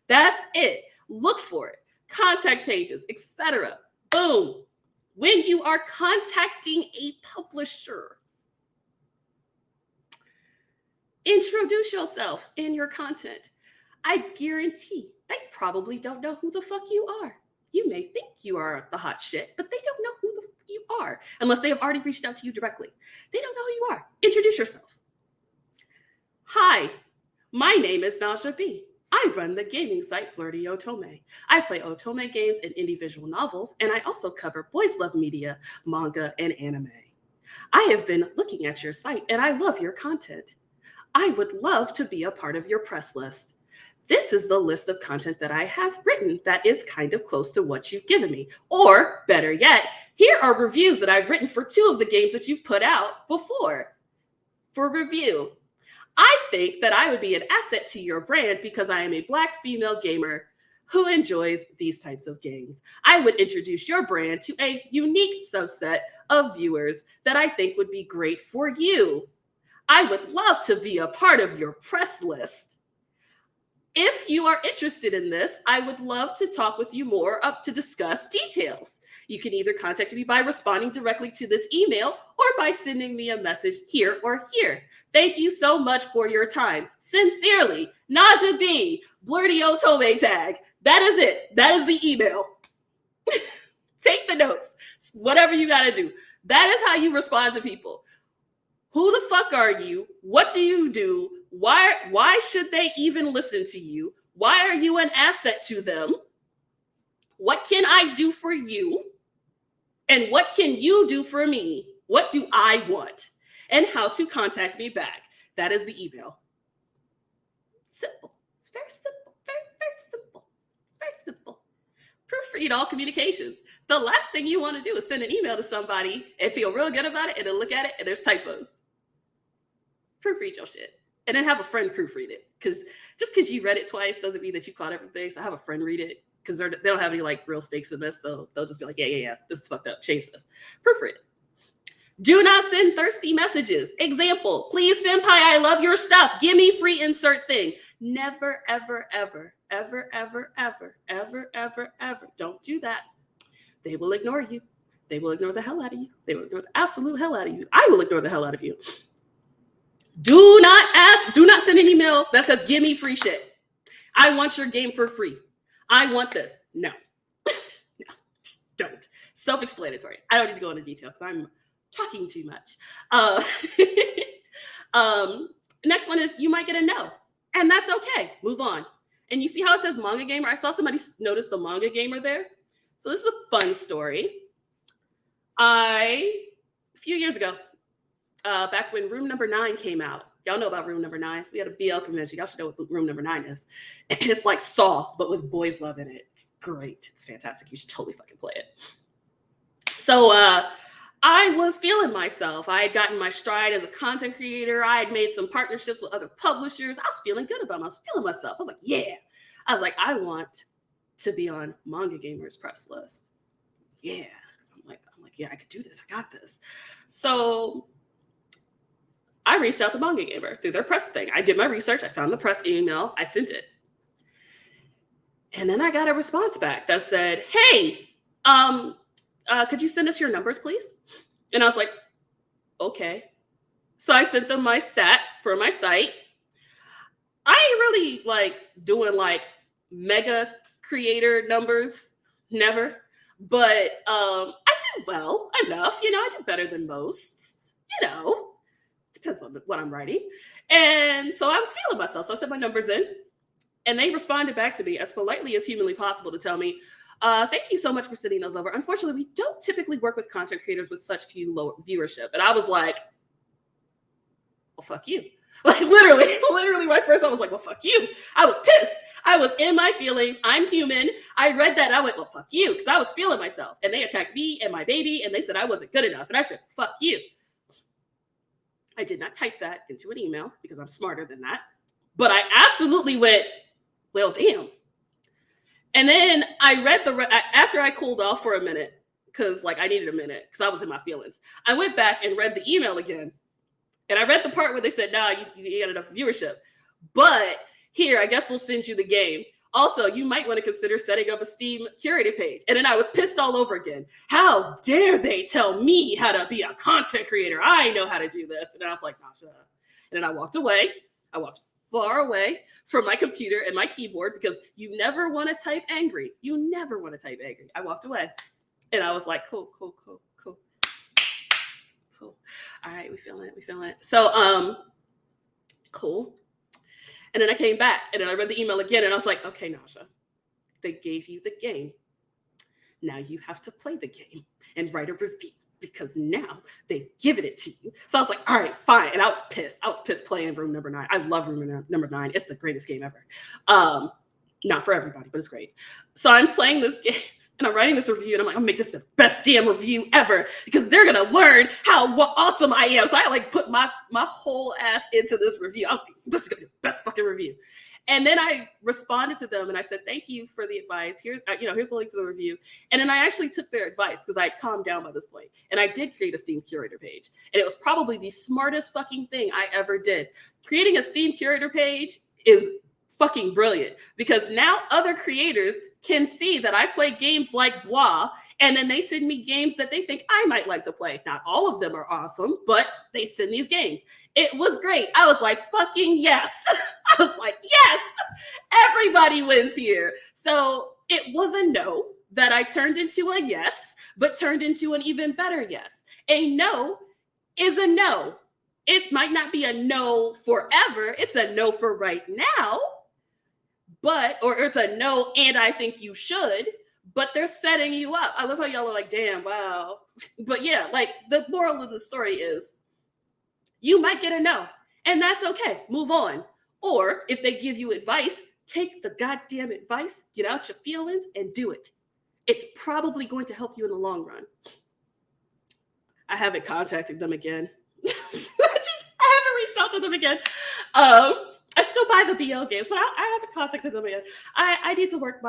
That's it. Look for it. Contact pages, etc. Boom. When you are contacting a publisher, introduce yourself and your content. I guarantee they probably don't know who the fuck you are. You may think you are the hot shit, but they don't know who the fuck you are unless they have already reached out to you directly. They don't know who you are. Introduce yourself. Hi, my name is Naja B. I run the gaming site Blerdy Otome. I play Otome games and indie visual novels, and I also cover boys love media, manga, and anime. I have been looking at your site, and I love your content. I would love to be a part of your press list. This is the list of content that I have written that is kind of close to what you've given me. Or better yet, here are reviews that I've written for 2 of the games that you've put out before for review. I think that I would be an asset to your brand because I am a Black female gamer who enjoys these types of games. I would introduce your brand to a unique subset of viewers that I think would be great for you. I would love to be a part of your press list. If you are interested in this, I would love to talk with you more up to discuss details. You can either contact me by responding directly to this email or by sending me a message here or here. Thank you so much for your time. Sincerely, Naja B, Blerdy Otome tag. That is it. That is the email. Take the notes. Whatever you got to do. That is how you respond to people. Who the fuck are you? What do you do? Why should they even listen to you? Why are you an asset to them? What can I do for you? And what can you do for me? What do I want? And how to contact me back. That is the email. Simple. It's very simple. Very, very simple. It's very simple. Proofread all communications. The last thing you want to do is send an email to somebody and feel real good about it and then look at it and there's typos. Proofread your shit. And then have a friend proofread it. Because just because you read it twice doesn't mean that you caught everything. So have a friend read it. Because they don't have any like real stakes in this. So they'll just be like, yeah. This is fucked up. Change this. Proofread it. Do not send thirsty messages. Example, please, senpai, I love your stuff. Give me free insert thing. Never, ever, ever, ever, ever, ever, ever, ever, ever. Don't do that. They will ignore you. They will ignore the hell out of you. They will ignore the absolute hell out of you. I will ignore the hell out of you. Do not send an email that says, give me free shit. I want your game for free. I want this. No. No. Just don't. Self-explanatory. I don't need to go into detail because I'm talking too much. Next one is you might get a no, and that's okay. Move on. And you see how it says manga gamer? I saw somebody notice the manga gamer there. So this is a fun story. A few years ago, back when Room Number 9 came out, y'all know about Room Number 9. We had a BL convention. Y'all should know what Room Number 9 is. It's like Saw, but with boys love in it. It's great. It's fantastic. You should totally fucking play it. So I was feeling myself. I had gotten my stride as a content creator. I had made some partnerships with other publishers. I was feeling good about myself. I was feeling myself. I was like, yeah. I was like, I want to be on Manga Gamer's press list. Yeah. I'm like, yeah, I could do this. I got this. So I reached out to Manga Gamer through their press thing. I did my research. I found the press email. I sent it. And then I got a response back that said, hey, could you send us your numbers, please? And I was like, okay. So I sent them my stats for my site. I ain't really like doing like mega creator numbers, never. But I do well enough, I do better than most, depends on what I'm writing. And so I was feeling myself. So I sent my numbers in and they responded back to me as politely as humanly possible to tell me, thank you so much for sending those over. Unfortunately, we don't typically work with content creators with such few low viewership. And I was like, well, fuck you. Like literally my first, I was like, well, fuck you. I was pissed. I was in my feelings. I'm human. I read that. I went, well, fuck you. Because I was feeling myself. And they attacked me and my baby. And they said I wasn't good enough. And I said, fuck you. I did not type that into an email because I'm smarter than that. But I absolutely went, well, damn. And then I read after I cooled off for a minute, because like I needed a minute because I was in my feelings. I went back and read the email again. And I read the part where they said, nah, you got enough viewership. But here, I guess we'll send you the game. Also, you might want to consider setting up a Steam curated page. And then I was pissed all over again. How dare they tell me how to be a content creator? I know how to do this. And I was like, nah, shut up. And then I walked away. I walked far away from my computer and my keyboard because you never want to type angry. You never want to type angry. I walked away. And I was like, cool. All right, we feeling it. So, cool. And then I came back and then I read the email again and I was like, okay, Nasha, they gave you the game. Now you have to play the game and write a review because now they've given it to you. So I was like, all right, fine. And I was pissed. Playing Room Number 9. I love Room Number 9. It's the greatest game ever. Not for everybody, but it's great. So I'm playing this game. And I'm writing this review, and I'm like, I'll make this the best damn review ever because they're gonna learn what awesome I am. So I like put my whole ass into this review. I was like, this is gonna be the best fucking review. And then I responded to them and I said, thank you for the advice. Here's the link to the review. And then I actually took their advice because I had calmed down by this point. And I did create a Steam curator page. And it was probably the smartest fucking thing I ever did. Creating a Steam curator page is fucking brilliant because now other creators can see that I play games like blah, and then they send me games that they think I might like to play. Not all of them are awesome, but they send these games. It was great. I was like, fucking yes. I was like, yes, everybody wins here. So it was a no that I turned into a yes, but turned into an even better yes. A no is a no. It might not be a no forever. It's a no for right now. Or it's a no, and I think you should, but they're setting you up. I love how y'all are like, damn, wow. But yeah, like the moral of the story is you might get a no, and that's okay. Move on. Or if they give you advice, take the goddamn advice, get out your feelings, and do it. It's probably going to help you in the long run. I haven't contacted them again. I haven't reached out to them again. I still buy the BL games, but I haven't contacted them yet. I need to work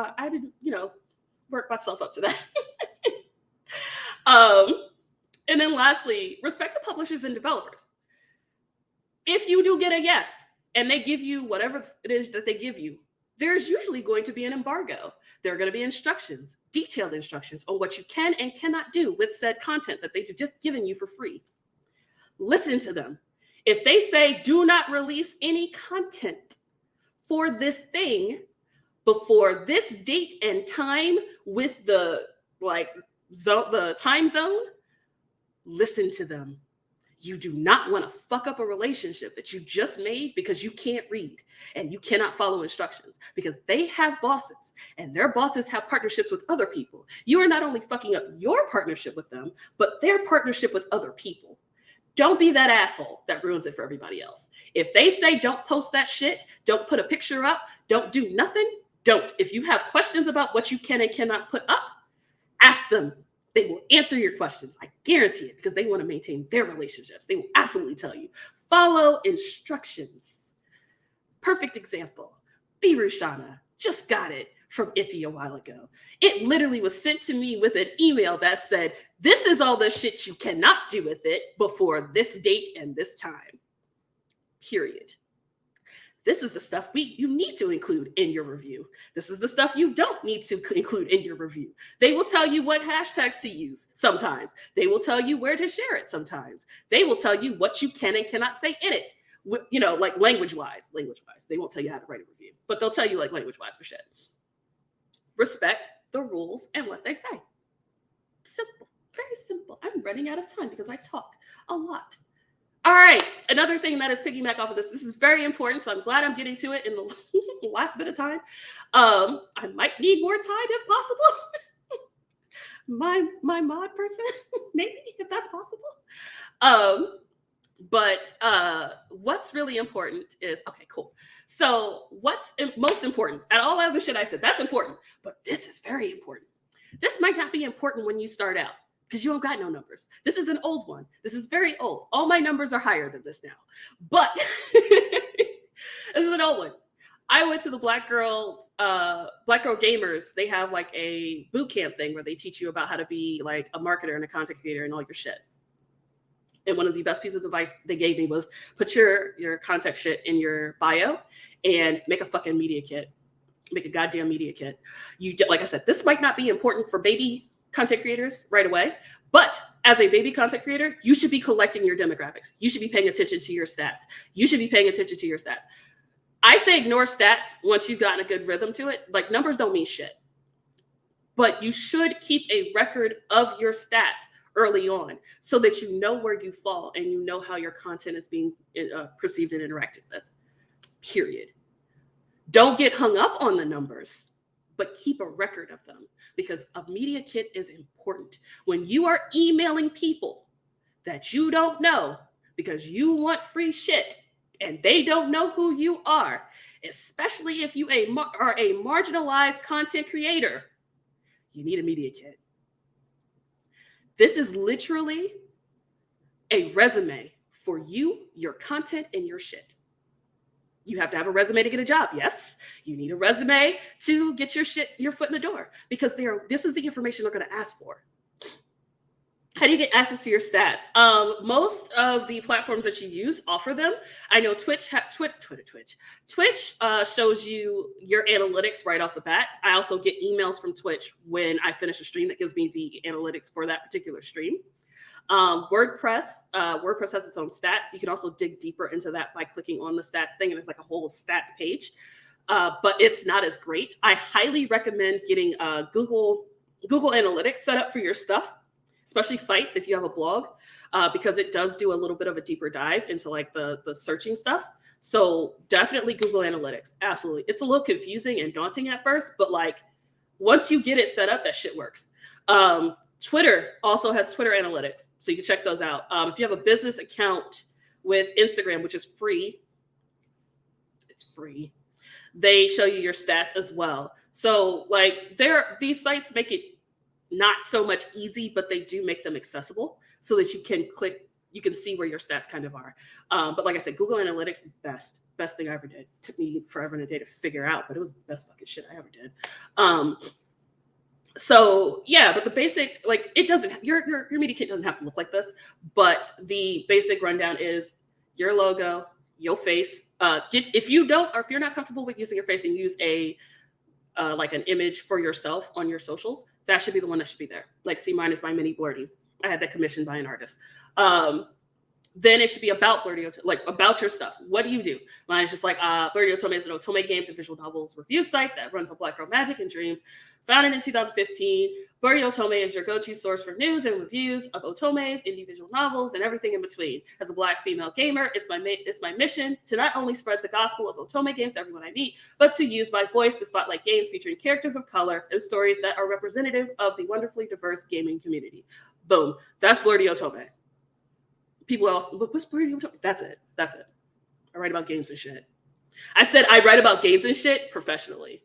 myself up to that. And then lastly, respect the publishers and developers. If you do get a yes, and they give you whatever it is that they give you, there's usually going to be an embargo. There are going to be instructions, detailed instructions on what you can and cannot do with said content that they've just given you for free. Listen to them. If they say do not release any content for this thing before this date and time with the the time zone, listen to them. You do not want to fuck up a relationship that you just made because you can't read and you cannot follow instructions, because they have bosses and their bosses have partnerships with other people. You are not only fucking up your partnership with them, but their partnership with other people. Don't be that asshole that ruins it for everybody else. If they say don't post that shit, don't put a picture up, don't do nothing, don't. If you have questions about what you can and cannot put up, ask them. They will answer your questions. I guarantee it, because they want to maintain their relationships. They will absolutely tell you. Follow instructions. Perfect example. Birushana just got it from Iffy a while ago. It literally was sent to me with an email that said, this is all the shit you cannot do with it before this date and this time. Period. This is the stuff you need to include in your review. This is the stuff you don't need to include in your review. They will tell you what hashtags to use sometimes. They will tell you where to share it sometimes. They will tell you what you can and cannot say in it. You know, like language-wise. They won't tell you how to write a review, but they'll tell you like language-wise for shit. Respect the rules and what they say. Simple, very simple. I'm running out of time because I talk a lot. All right, another thing that is piggyback off of this. This is very important, so I'm glad I'm getting to it in the last bit of time. I might need more time if possible. my mod person, maybe, if that's possible. But what's really important is, okay, cool. So what's most important? At all other shit I said, that's important, but this is very important. This might not be important when you start out, because you don't got no numbers. This is an old one. This is very old. All my numbers are higher than this now. But this is an old one. I went to the Black Girl Gamers. They have like a boot camp thing where they teach you about how to be like a marketer and a content creator and all your shit. And one of the best pieces of advice they gave me was put your contact shit in your bio and make a fucking media kit. Make a goddamn media kit. Like I said, this might not be important for baby content creators right away, but as a baby content creator, you should be collecting your demographics. You should be paying attention to your stats. I say ignore stats once you've gotten a good rhythm to it. Like, numbers don't mean shit, but you should keep a record of your stats early on so that you know where you fall and you know how your content is being perceived and interacted with, period. Don't get hung up on the numbers, but keep a record of them, because a media kit is important. When you are emailing people that you don't know because you want free shit and they don't know who you are, especially if you are a marginalized content creator, you need a media kit. This is literally a resume for you, your content, and your shit. You have to have a resume to get a job. Yes, you need a resume to get your foot in the door, because this is the information they're going to ask for. How do you get access to your stats? Most of the platforms that you use offer them. I know Twitch shows you your analytics right off the bat. I also get emails from Twitch when I finish a stream that gives me the analytics for that particular stream. WordPress has its own stats. You can also dig deeper into that by clicking on the stats thing, and it's like a whole stats page. But it's not as great. I highly recommend getting Google Analytics set up for your stuff, especially sites if you have a blog, because it does do a little bit of a deeper dive into like the searching stuff. So definitely Google Analytics. Absolutely. It's a little confusing and daunting at first, but like once you get it set up, that shit works. Twitter also has Twitter Analytics, so you can check those out. If you have a business account with Instagram, which is free, it's free. They show you your stats as well. So like these sites make it not so much easy, but they do make them accessible so that you can see where your stats kind of are. But like I said, Google Analytics, best thing I ever did. It took me forever and a day to figure out, but it was the best fucking shit I ever did. So yeah, but the basic, like, it doesn't, your media kit doesn't have to look like this, but the basic rundown is your logo, your face. If you're not comfortable with using your face and use like an image for yourself on your socials, that should be the one that should be there. Like, see, mine is my mini Blerdy. I had that commissioned by an artist. Then it should be about Blerdy Otome, like about your stuff. What do you do? Mine is just like Blerdy Otome is an Otome games and visual novels review site that runs on Black Girl Magic and Dreams. Founded in 2015, Blerdy Otome is your go-to source for news and reviews of Otomes, individual novels, and everything in between. As a Black female gamer, it's my mission to not only spread the gospel of Otome games to everyone I meet, but to use my voice to spotlight games featuring characters of color and stories that are representative of the wonderfully diverse gaming community. Boom. That's Blerdy Otome. People else, what's Blerdy Otome? That's it. I write about games and shit. I said I write about games and shit professionally.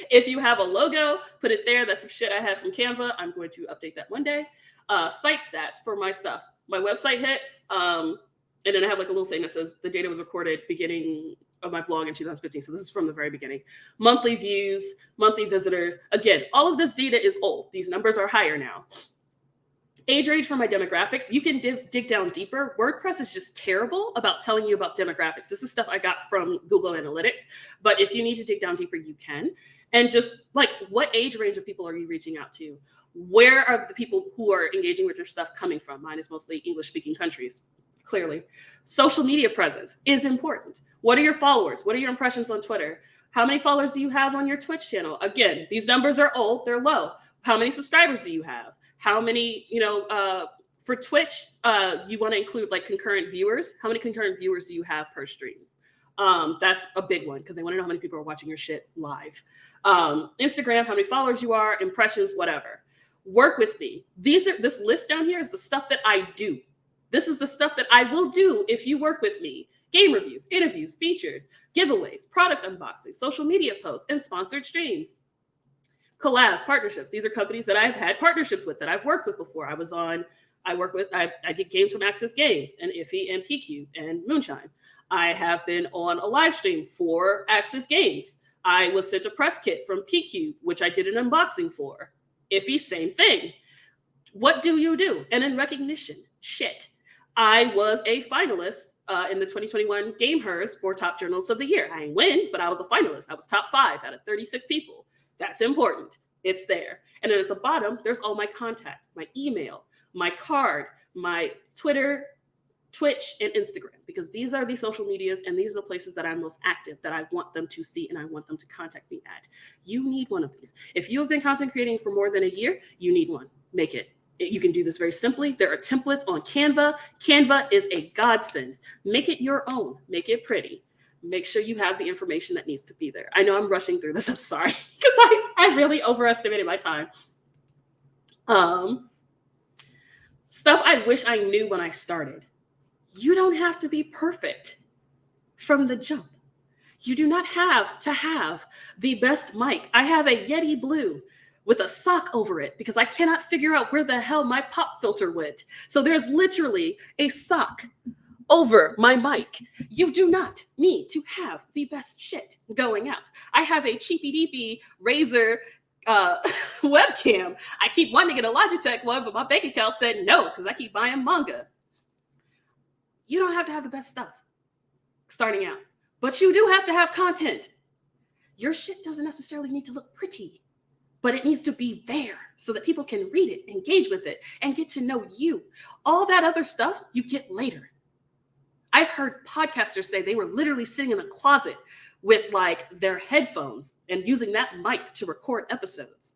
If you have a logo, put it there. That's some shit I have from Canva. I'm going to update that one day. Site stats for my stuff. My website hits, and then I have like a little thing that says the data was recorded beginning of my blog in 2015. So this is from the very beginning. Monthly views, monthly visitors. Again, all of this data is old. These numbers are higher now. Age range for my demographics, you can dig down deeper. WordPress is just terrible about telling you about demographics. This is stuff I got from Google Analytics, but if you need to dig down deeper, you can. And just like, what age range of people are you reaching out to? Where are the people who are engaging with your stuff coming from? Mine is mostly English-speaking countries, clearly. Social media presence is important. What are your followers? What are your impressions on Twitter? How many followers do you have on your Twitch channel? Again, these numbers are old, they're low. How many subscribers do you have? How many, for Twitch, you want to include like concurrent viewers. How many concurrent viewers do you have per stream? That's a big one because they want to know how many people are watching your shit live. Instagram, how many followers you are, impressions, whatever. Work with me. This list down here is the stuff that I do. This is the stuff that I will do if you work with me. Game reviews, interviews, features, giveaways, product unboxing, social media posts, and sponsored streams. Collabs, partnerships. These are companies that I've had partnerships with, that I've worked with before. I get games from Access Games and Iffy and PQ and Moonshine. I have been on a live stream for Access Games. I was sent a press kit from PQ, which I did an unboxing for. Iffy, same thing. What do you do? And in recognition, shit. I was a finalist in the 2021 Game Hers for Top Journalist of the Year. I didn't win, but I was a finalist. I was top 5 out of 36 people. That's important. It's there. And then at the bottom, there's all my contact, my email, my card, my Twitter, Twitch, and Instagram, because these are the social medias and these are the places that I'm most active, that I want them to see and I want them to contact me at. You need one of these. If you have been content creating for more than a year, you need one. Make it. You can do this very simply. There are templates on Canva. Canva is a godsend. Make it your own. Make it pretty. Make sure you have the information that needs to be there. I know I'm rushing through this. I'm sorry, because I really overestimated my time. Stuff I wish I knew when I started. You don't have to be perfect from the jump. You do not have to have the best mic. I have a Yeti Blue with a sock over it because I cannot figure out where the hell my pop filter went. So there's literally a sock over my mic. You do not need to have the best shit going out. I have a cheapy deepy Razer webcam. I keep wanting to get a Logitech one, but my bank account said no because I keep buying manga. You don't have to have the best stuff starting out, but you do have to have content. Your shit doesn't necessarily need to look pretty, but it needs to be there so that people can read it, engage with it, and get to know you. All that other stuff you get later. I've heard podcasters say they were literally sitting in a closet with like their headphones and using that mic to record episodes.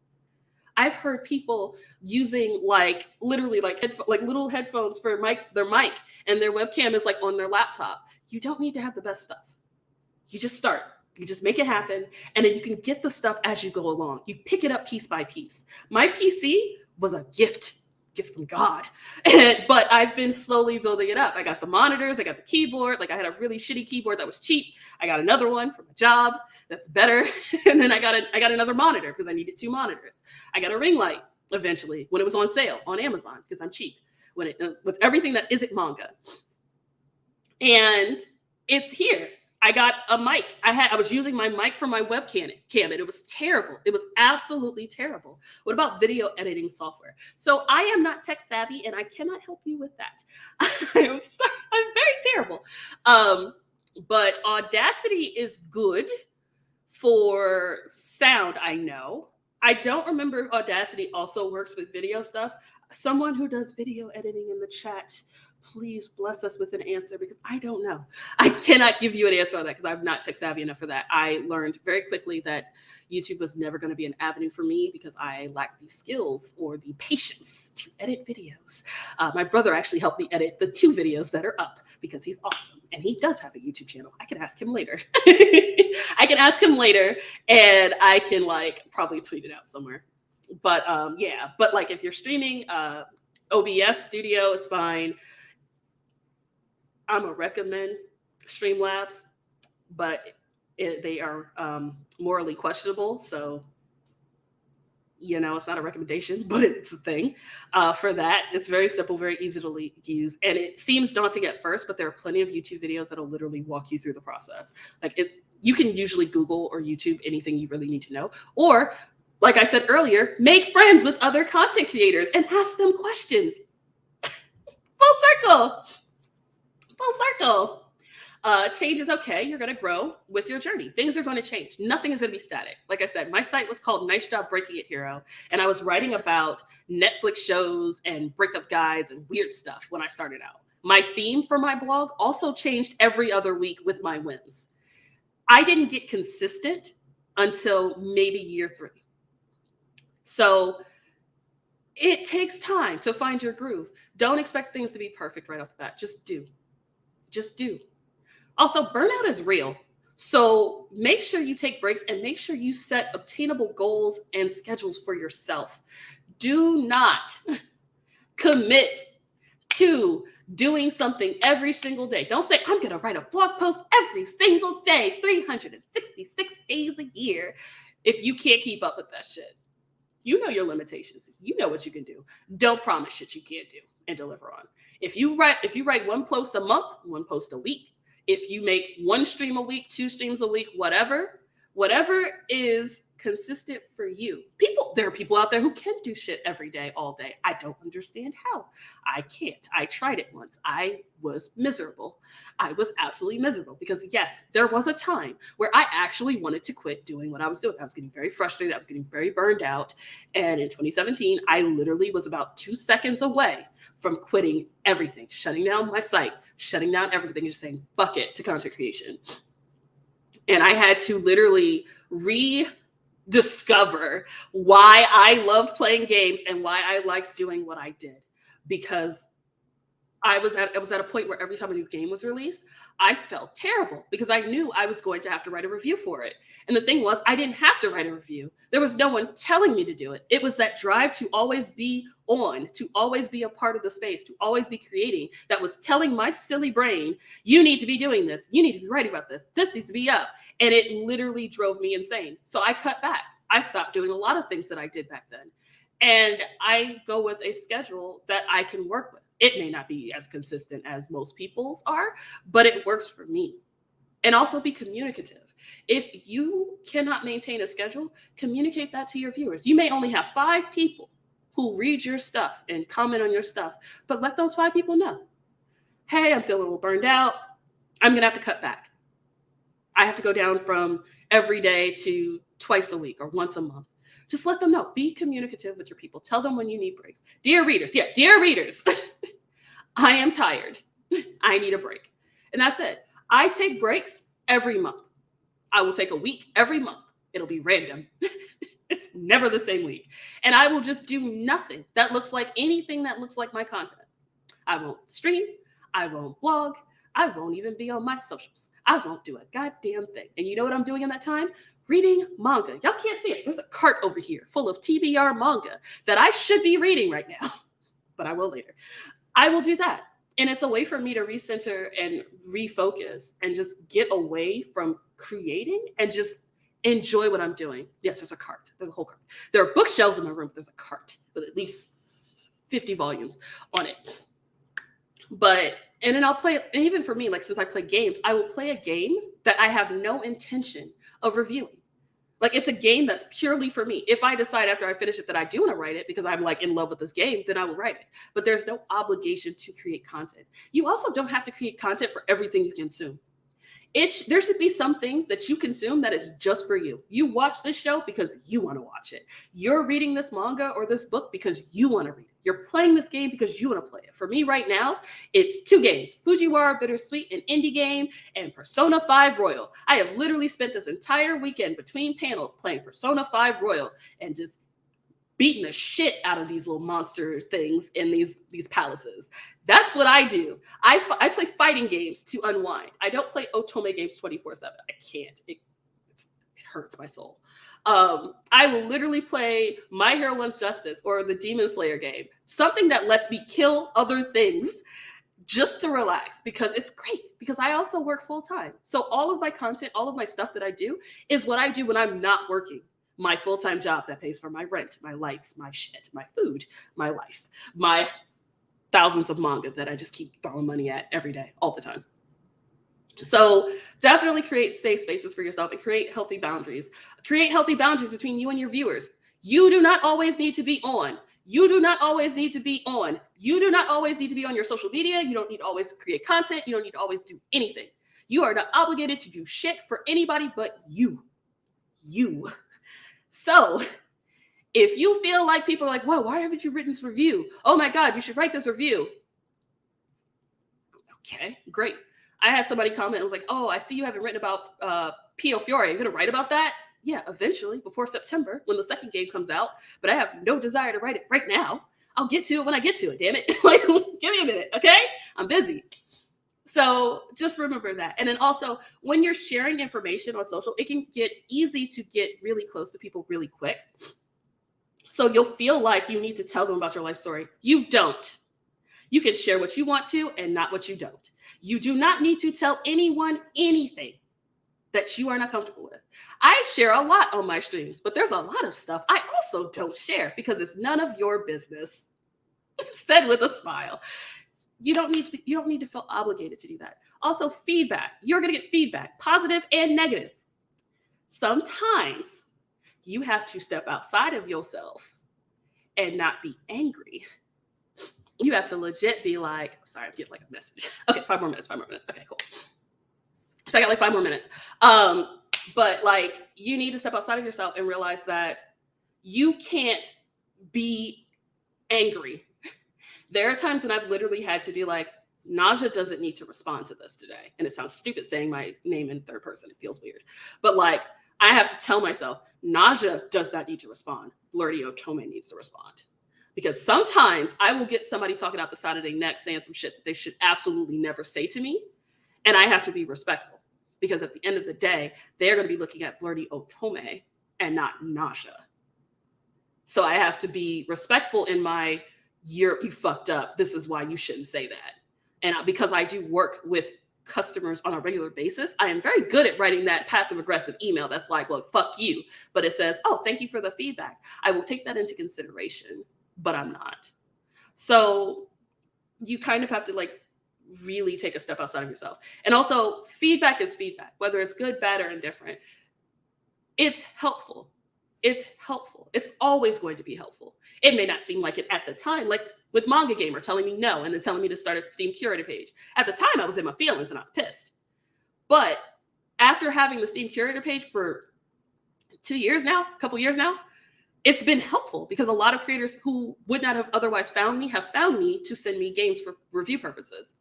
I've heard people using like literally like little headphones for their mic, and their webcam is like on their laptop. You don't need to have the best stuff. You just start. You just make it happen, and then you can get the stuff as you go along. You pick it up piece by piece. My PC was a gift from God. But I've been slowly building it up. I got the monitors, I got the keyboard. Like I had a really shitty keyboard that was cheap. I got another one for my job that's better. And then I got another monitor because I needed 2 monitors. I got a ring light eventually when it was on sale on Amazon because I'm cheap with everything that isn't manga. And it's here. I got a mic. I was using my mic for my webcam, and it was terrible. It was absolutely terrible. What about video editing software? So I am not tech savvy, and I cannot help you with that. I'm very terrible. But Audacity is good for sound, I know. I don't remember if Audacity also works with video stuff. Someone who does video editing in the chat, please bless us with an answer, because I don't know. I cannot give you an answer on that because I'm not tech savvy enough for that. I learned very quickly that YouTube was never going to be an avenue for me because I lacked the skills or the patience to edit videos. My brother actually helped me edit the 2 videos that are up because he's awesome and he does have a YouTube channel. I can ask him later. I can ask him later and I can probably tweet it out somewhere. But yeah, but if you're streaming, OBS Studio is fine. I'm gonna recommend Streamlabs, but they are morally questionable. So, it's not a recommendation, but it's a thing. For that, it's very simple, very easy to use. And it seems daunting at first, but there are plenty of YouTube videos that'll literally walk you through the process. You can usually Google or YouTube anything you really need to know. Or, like I said earlier, make friends with other content creators and ask them questions. Full circle. Full circle. Change is okay. You're going to grow with your journey. Things are going to change. Nothing is going to be static. Like I said, my site was called Nice Job Breaking It Hero. And I was writing about Netflix shows and breakup guides and weird stuff when I started out. My theme for my blog also changed every other week with my whims. I didn't get consistent until maybe year 3. So it takes time to find your groove. Don't expect things to be perfect right off the bat. Just do. Just do. Also, burnout is real. So make sure you take breaks and make sure you set obtainable goals and schedules for yourself. Do not commit to doing something every single day. Don't say, I'm going to write a blog post every single day, 366 days a year, if you can't keep up with that shit. You know your limitations. You know what you can do. Don't promise shit you can't do and deliver on. If you write 1 post a month, 1 post a week, if you make 1 stream a week, 2 streams a week, whatever is consistent for you. There are people out there who can do shit every day, all day. I don't understand how. I can't. I tried it once. I was miserable. I was absolutely miserable because yes, there was a time where I actually wanted to quit doing what I was doing. I was getting very frustrated. I was getting very burned out. And in 2017, I literally was about 2 seconds away from quitting everything, shutting down my site, shutting down everything, just saying, fuck it to content creation. And I had to literally rediscover why I loved playing games and why I liked doing what I did. Because I was at a point where every time a new game was released, I felt terrible because I knew I was going to have to write a review for it. And the thing was, I didn't have to write a review. There was no one telling me to do it. It was that drive to always be on, to always be a part of the space, to always be creating, that was telling my silly brain, you need to be doing this. You need to be writing about this. This needs to be up. And it literally drove me insane. So I cut back. I stopped doing a lot of things that I did back then. And I go with a schedule that I can work with. It may not be as consistent as most people's are, but it works for me. And also be communicative. If you cannot maintain a schedule, communicate that to your viewers. You may only have 5 people who read your stuff and comment on your stuff, but let those 5 people know, hey, I'm feeling a little burned out. I'm going to have to cut back. I have to go down from every day to twice a week or once a month. Just let them know. Be communicative with your people. Tell them when you need breaks. Dear readers, I am tired. I need a break. And that's it. I take breaks every month. I will take a week every month. It'll be random. It's never the same week. And I will just do nothing that looks like anything that looks like my content. I won't stream. I won't blog. I won't even be on my socials. I won't do a goddamn thing. And you know what I'm doing in that time? Reading manga. Y'all can't see it. There's a cart over here full of TBR manga that I should be reading right now, but I will later. I will do that. And it's a way for me to recenter and refocus and just get away from creating and just enjoy what I'm doing. Yes, there's a cart. There's a whole cart. There are bookshelves in my room, but there's a cart with at least 50 volumes on it. And then I'll play, and even for me, since I play games, I will play a game that I have no intention of reviewing. It's a game that's purely for me. If I decide after I finish it that I do want to write it because I'm in love with this game, then I will write it. But there's no obligation to create content. You also don't have to create content for everything you consume. There should be some things that you consume that is just for you. You watch this show because you want to watch it. You're reading this manga or this book because you want to read it. You're playing this game because you want to play it. For me right now, it's 2 games, Fujiwara Bittersweet, an indie game, and Persona 5 Royal. I have literally spent this entire weekend between panels playing Persona 5 Royal and just beating the shit out of these little monster things in these palaces. That's what I do. I play fighting games to unwind. I don't play Otome games 24/7. I can't. It hurts my soul. I will literally play My Hero One's Justice or the Demon Slayer game, something that lets me kill other things just to relax, because it's great, because I also work full time. So all of my content, all of my stuff that I do is what I do when I'm not working. My full-time job that pays for my rent, my lights, my shit, my food, my life, my thousands of manga that I just keep throwing money at every day, all the time. So definitely create safe spaces for yourself and create healthy boundaries. Create healthy boundaries between you and your viewers. You do not always need to be on. You do not always need to be on. You do not always need to be on your social media. You don't need to always create content. You don't need to always do anything. You are not obligated to do shit for anybody but you. You. So if you feel like people are like, whoa, why haven't you written this review? Oh my God, you should write this review. Okay, great. I had somebody comment and was like, oh, I see you haven't written about Pio Fiore. Are you going to write about that? Yeah, eventually, before September, when the second game comes out. But I have no desire to write it right now. I'll get to it when I get to it, damn it. Like, give me a minute, okay? I'm busy. So just remember that. And then also, when you're sharing information on social, it can get easy to get really close to people really quick. So you'll feel like you need to tell them about your life story. You don't. You can share what you want to and not what you don't. You do not need to tell anyone anything that you are not comfortable with. I share a lot on my streams, but there's a lot of stuff I also don't share because it's none of your business. Said with a smile. You don't need to feel obligated to do that. Also, feedback. You're going to get feedback, positive and negative. Sometimes you have to step outside of yourself and not be angry. You have to legit be like, sorry, I'm getting like a message. Okay, 5 more minutes. Okay, cool. So I got like 5 more minutes. But like, you need to step outside of yourself and realize that you can't be angry. There are times when I've literally had to be like, Naja doesn't need to respond to this today. And it sounds stupid saying my name in third person. It feels weird. But like, I have to tell myself, Naja does not need to respond. Blerdy Otome needs to respond. Because sometimes I will get somebody talking out the side of their neck saying some shit that they should absolutely never say to me. And I have to be respectful. Because at the end of the day, they're going to be looking at Blerdy Otome and not Naja. So I have to be respectful in my, you fucked up. This is why you shouldn't say that. And because I do work with customers on a regular basis, I am very good at writing that passive aggressive email that's like, well, fuck you. But it says, oh, thank you for the feedback. I will take that into consideration, but I'm not. So you kind of have to like really take a step outside of yourself. And also, feedback is feedback, whether it's good, bad, or indifferent. It's helpful. It's helpful. It's always going to be helpful. It may not seem like it at the time, like with Manga Gamer telling me no and then telling me to start a Steam curator page. At the time, I was in my feelings and I was pissed. But after having the Steam curator page for a couple years now, it's been helpful because a lot of creators who would not have otherwise found me have found me to send me games for review purposes.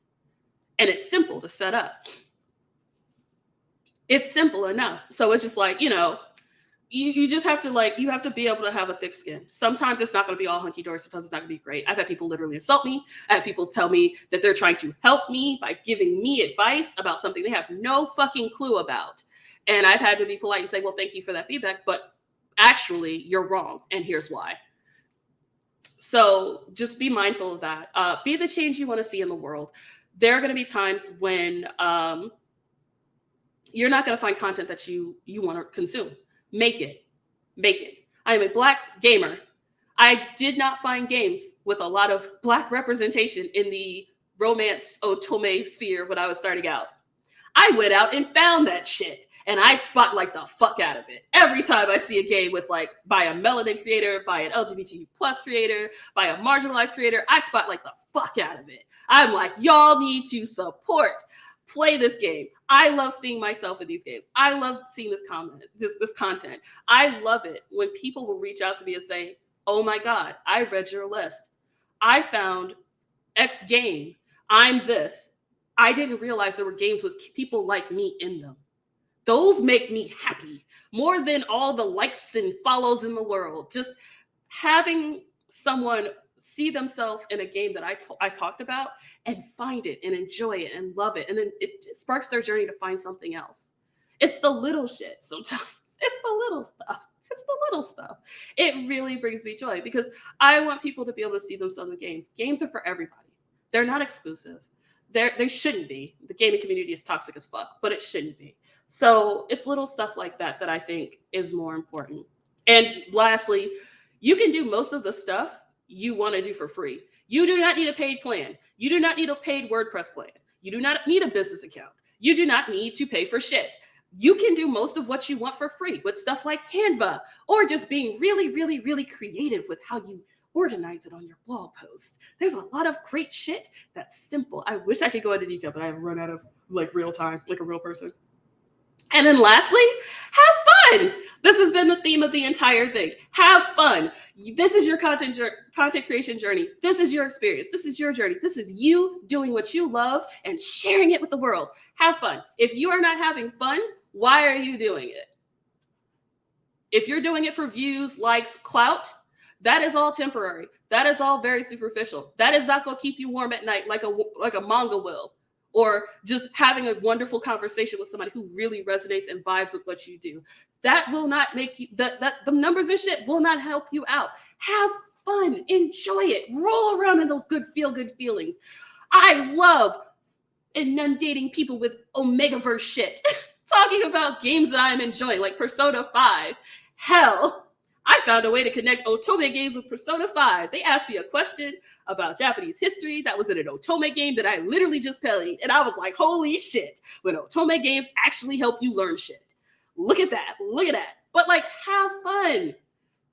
And it's simple to set up. It's simple enough. So it's just like, you just have to you have to be able to have a thick skin. Sometimes it's not going to be all hunky-dory. Sometimes it's not going to be great. I've had people literally insult me. I have people tell me that they're trying to help me by giving me advice about something they have no fucking clue about. And I've had to be polite and say, well, thank you for that feedback, but actually you're wrong. And here's why. So just be mindful of that. Be the change you want to see in the world. There are going to be times when you're not going to find content that you want to consume. Make it. I am a Black gamer. I did not find games with a lot of Black representation in the romance Otome sphere when I was starting out. I went out and found that shit, and I spotlight the fuck out of it. Every time I see a game with by a melanin creator, by an LGBTQ+ creator, by a marginalized creator, I spotlight the fuck out of it. I'm like, y'all need to support. Play this game. I love seeing myself in these games. I love seeing this content. I love it when people will reach out to me and say, oh my God, I read your list. I found X game. I'm this. I didn't realize there were games with people like me in them. Those make me happy more than all the likes and follows in the world. Just having someone see themselves in a game that I talked about and find it and enjoy it and love it. And then it sparks their journey to find something else. It's the little shit sometimes. It's the little stuff. It's the little stuff. It really brings me joy because I want people to be able to see themselves in games. Games are for everybody. They're not exclusive. They shouldn't be. The gaming community is toxic as fuck, but it shouldn't be. So it's little stuff like that that I think is more important. And lastly, you can do most of the stuff you want to do for free. You do not need a paid plan. You do not need a paid WordPress plan. You do not need a business account. You do not need to pay for shit. You can do most of what you want for free with stuff like Canva or just being really, really, really creative with how you organize it on your blog posts. There's a lot of great shit that's simple. I wish I could go into detail, but I have run out of like real time, like a real person. And then lastly, have fun. This has been the theme of the entire thing. Have fun. This is your content creation journey. This is your experience. This is your journey. This is you doing what you love and sharing it with the world. Have fun. If you are not having fun, why are you doing it? If you're doing it for views, likes, clout, that is all temporary. That is all very superficial. That is not going to keep you warm at night like a manga will. Or just having a wonderful conversation with somebody who really resonates and vibes with what you do. That will not make you, the numbers and shit will not help you out. Have fun, enjoy it, roll around in those good feel-good feelings. I love inundating people with Omegaverse shit, talking about games that I'm enjoying, like Persona 5. Hell, I found a way to connect Otome games with Persona 5. They asked me a question about Japanese history that was in an Otome game that I literally just played. And I was like, holy shit, when Otome games actually help you learn shit. Look at that. Look at that. But like, have fun.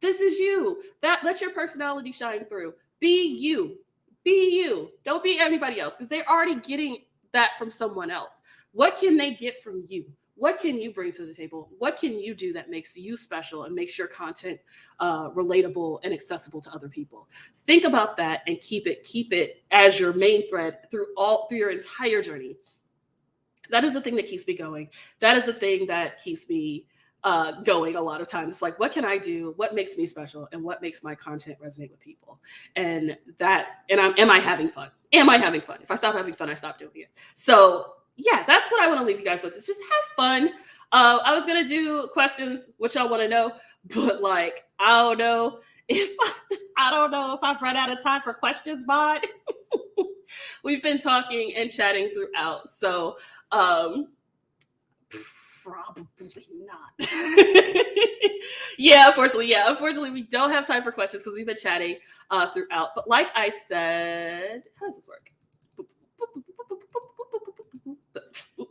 This is you. Let your personality shine through. Be you. Be you. Don't be anybody else because they're already getting that from someone else. What can they get from you? What can you bring to the table? What can you do that makes you special and makes your content relatable and accessible to other people? Think about that and keep it as your main thread through your entire journey. That is the thing that keeps me going. That is the thing that keeps me going a lot of times. It's like, what can I do? What makes me special? And what makes my content resonate with people? Am I having fun? Am I having fun? If I stop having fun, I stop doing it. So yeah, that's what I want to leave you guys with. Is just have fun. I was going to do questions, which y'all want to know, but like, I don't know if I've run out of time for questions, Bod. We've been talking and chatting throughout. So, probably not. Unfortunately, we don't have time for questions because we've been chatting throughout. But like I said, how does this work?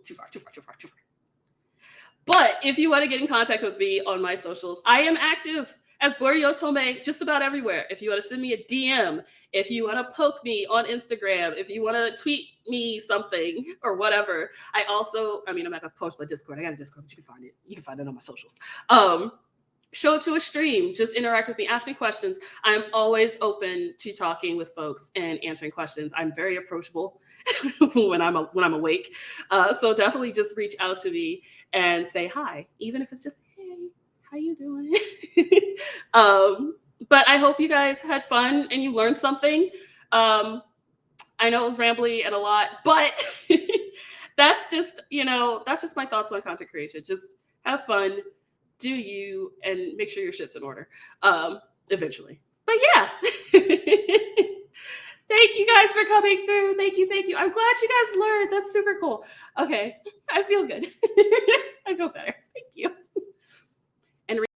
Too far. But if you want to get in contact with me on my socials, I am active as Blerdy Otome just about everywhere. If you want to send me a DM, if you want to poke me on Instagram, if you want to tweet me something or whatever. I'm not gonna post my Discord. I got a Discord, but you can find it. You can find it on my socials. Show up to a stream, just interact with me, ask me questions. I'm always open to talking with folks and answering questions. I'm very approachable when I'm awake. So definitely just reach out to me and say hi, even if it's just, hey, how you doing? But I hope you guys had fun and you learned something. I know it was rambly and a lot, but that's just my thoughts on content creation. Just have fun, do you, and make sure your shit's in order eventually. But yeah. Thank you guys for coming through. Thank you. I'm glad you guys learned. That's super cool. Okay, I feel good. I feel better.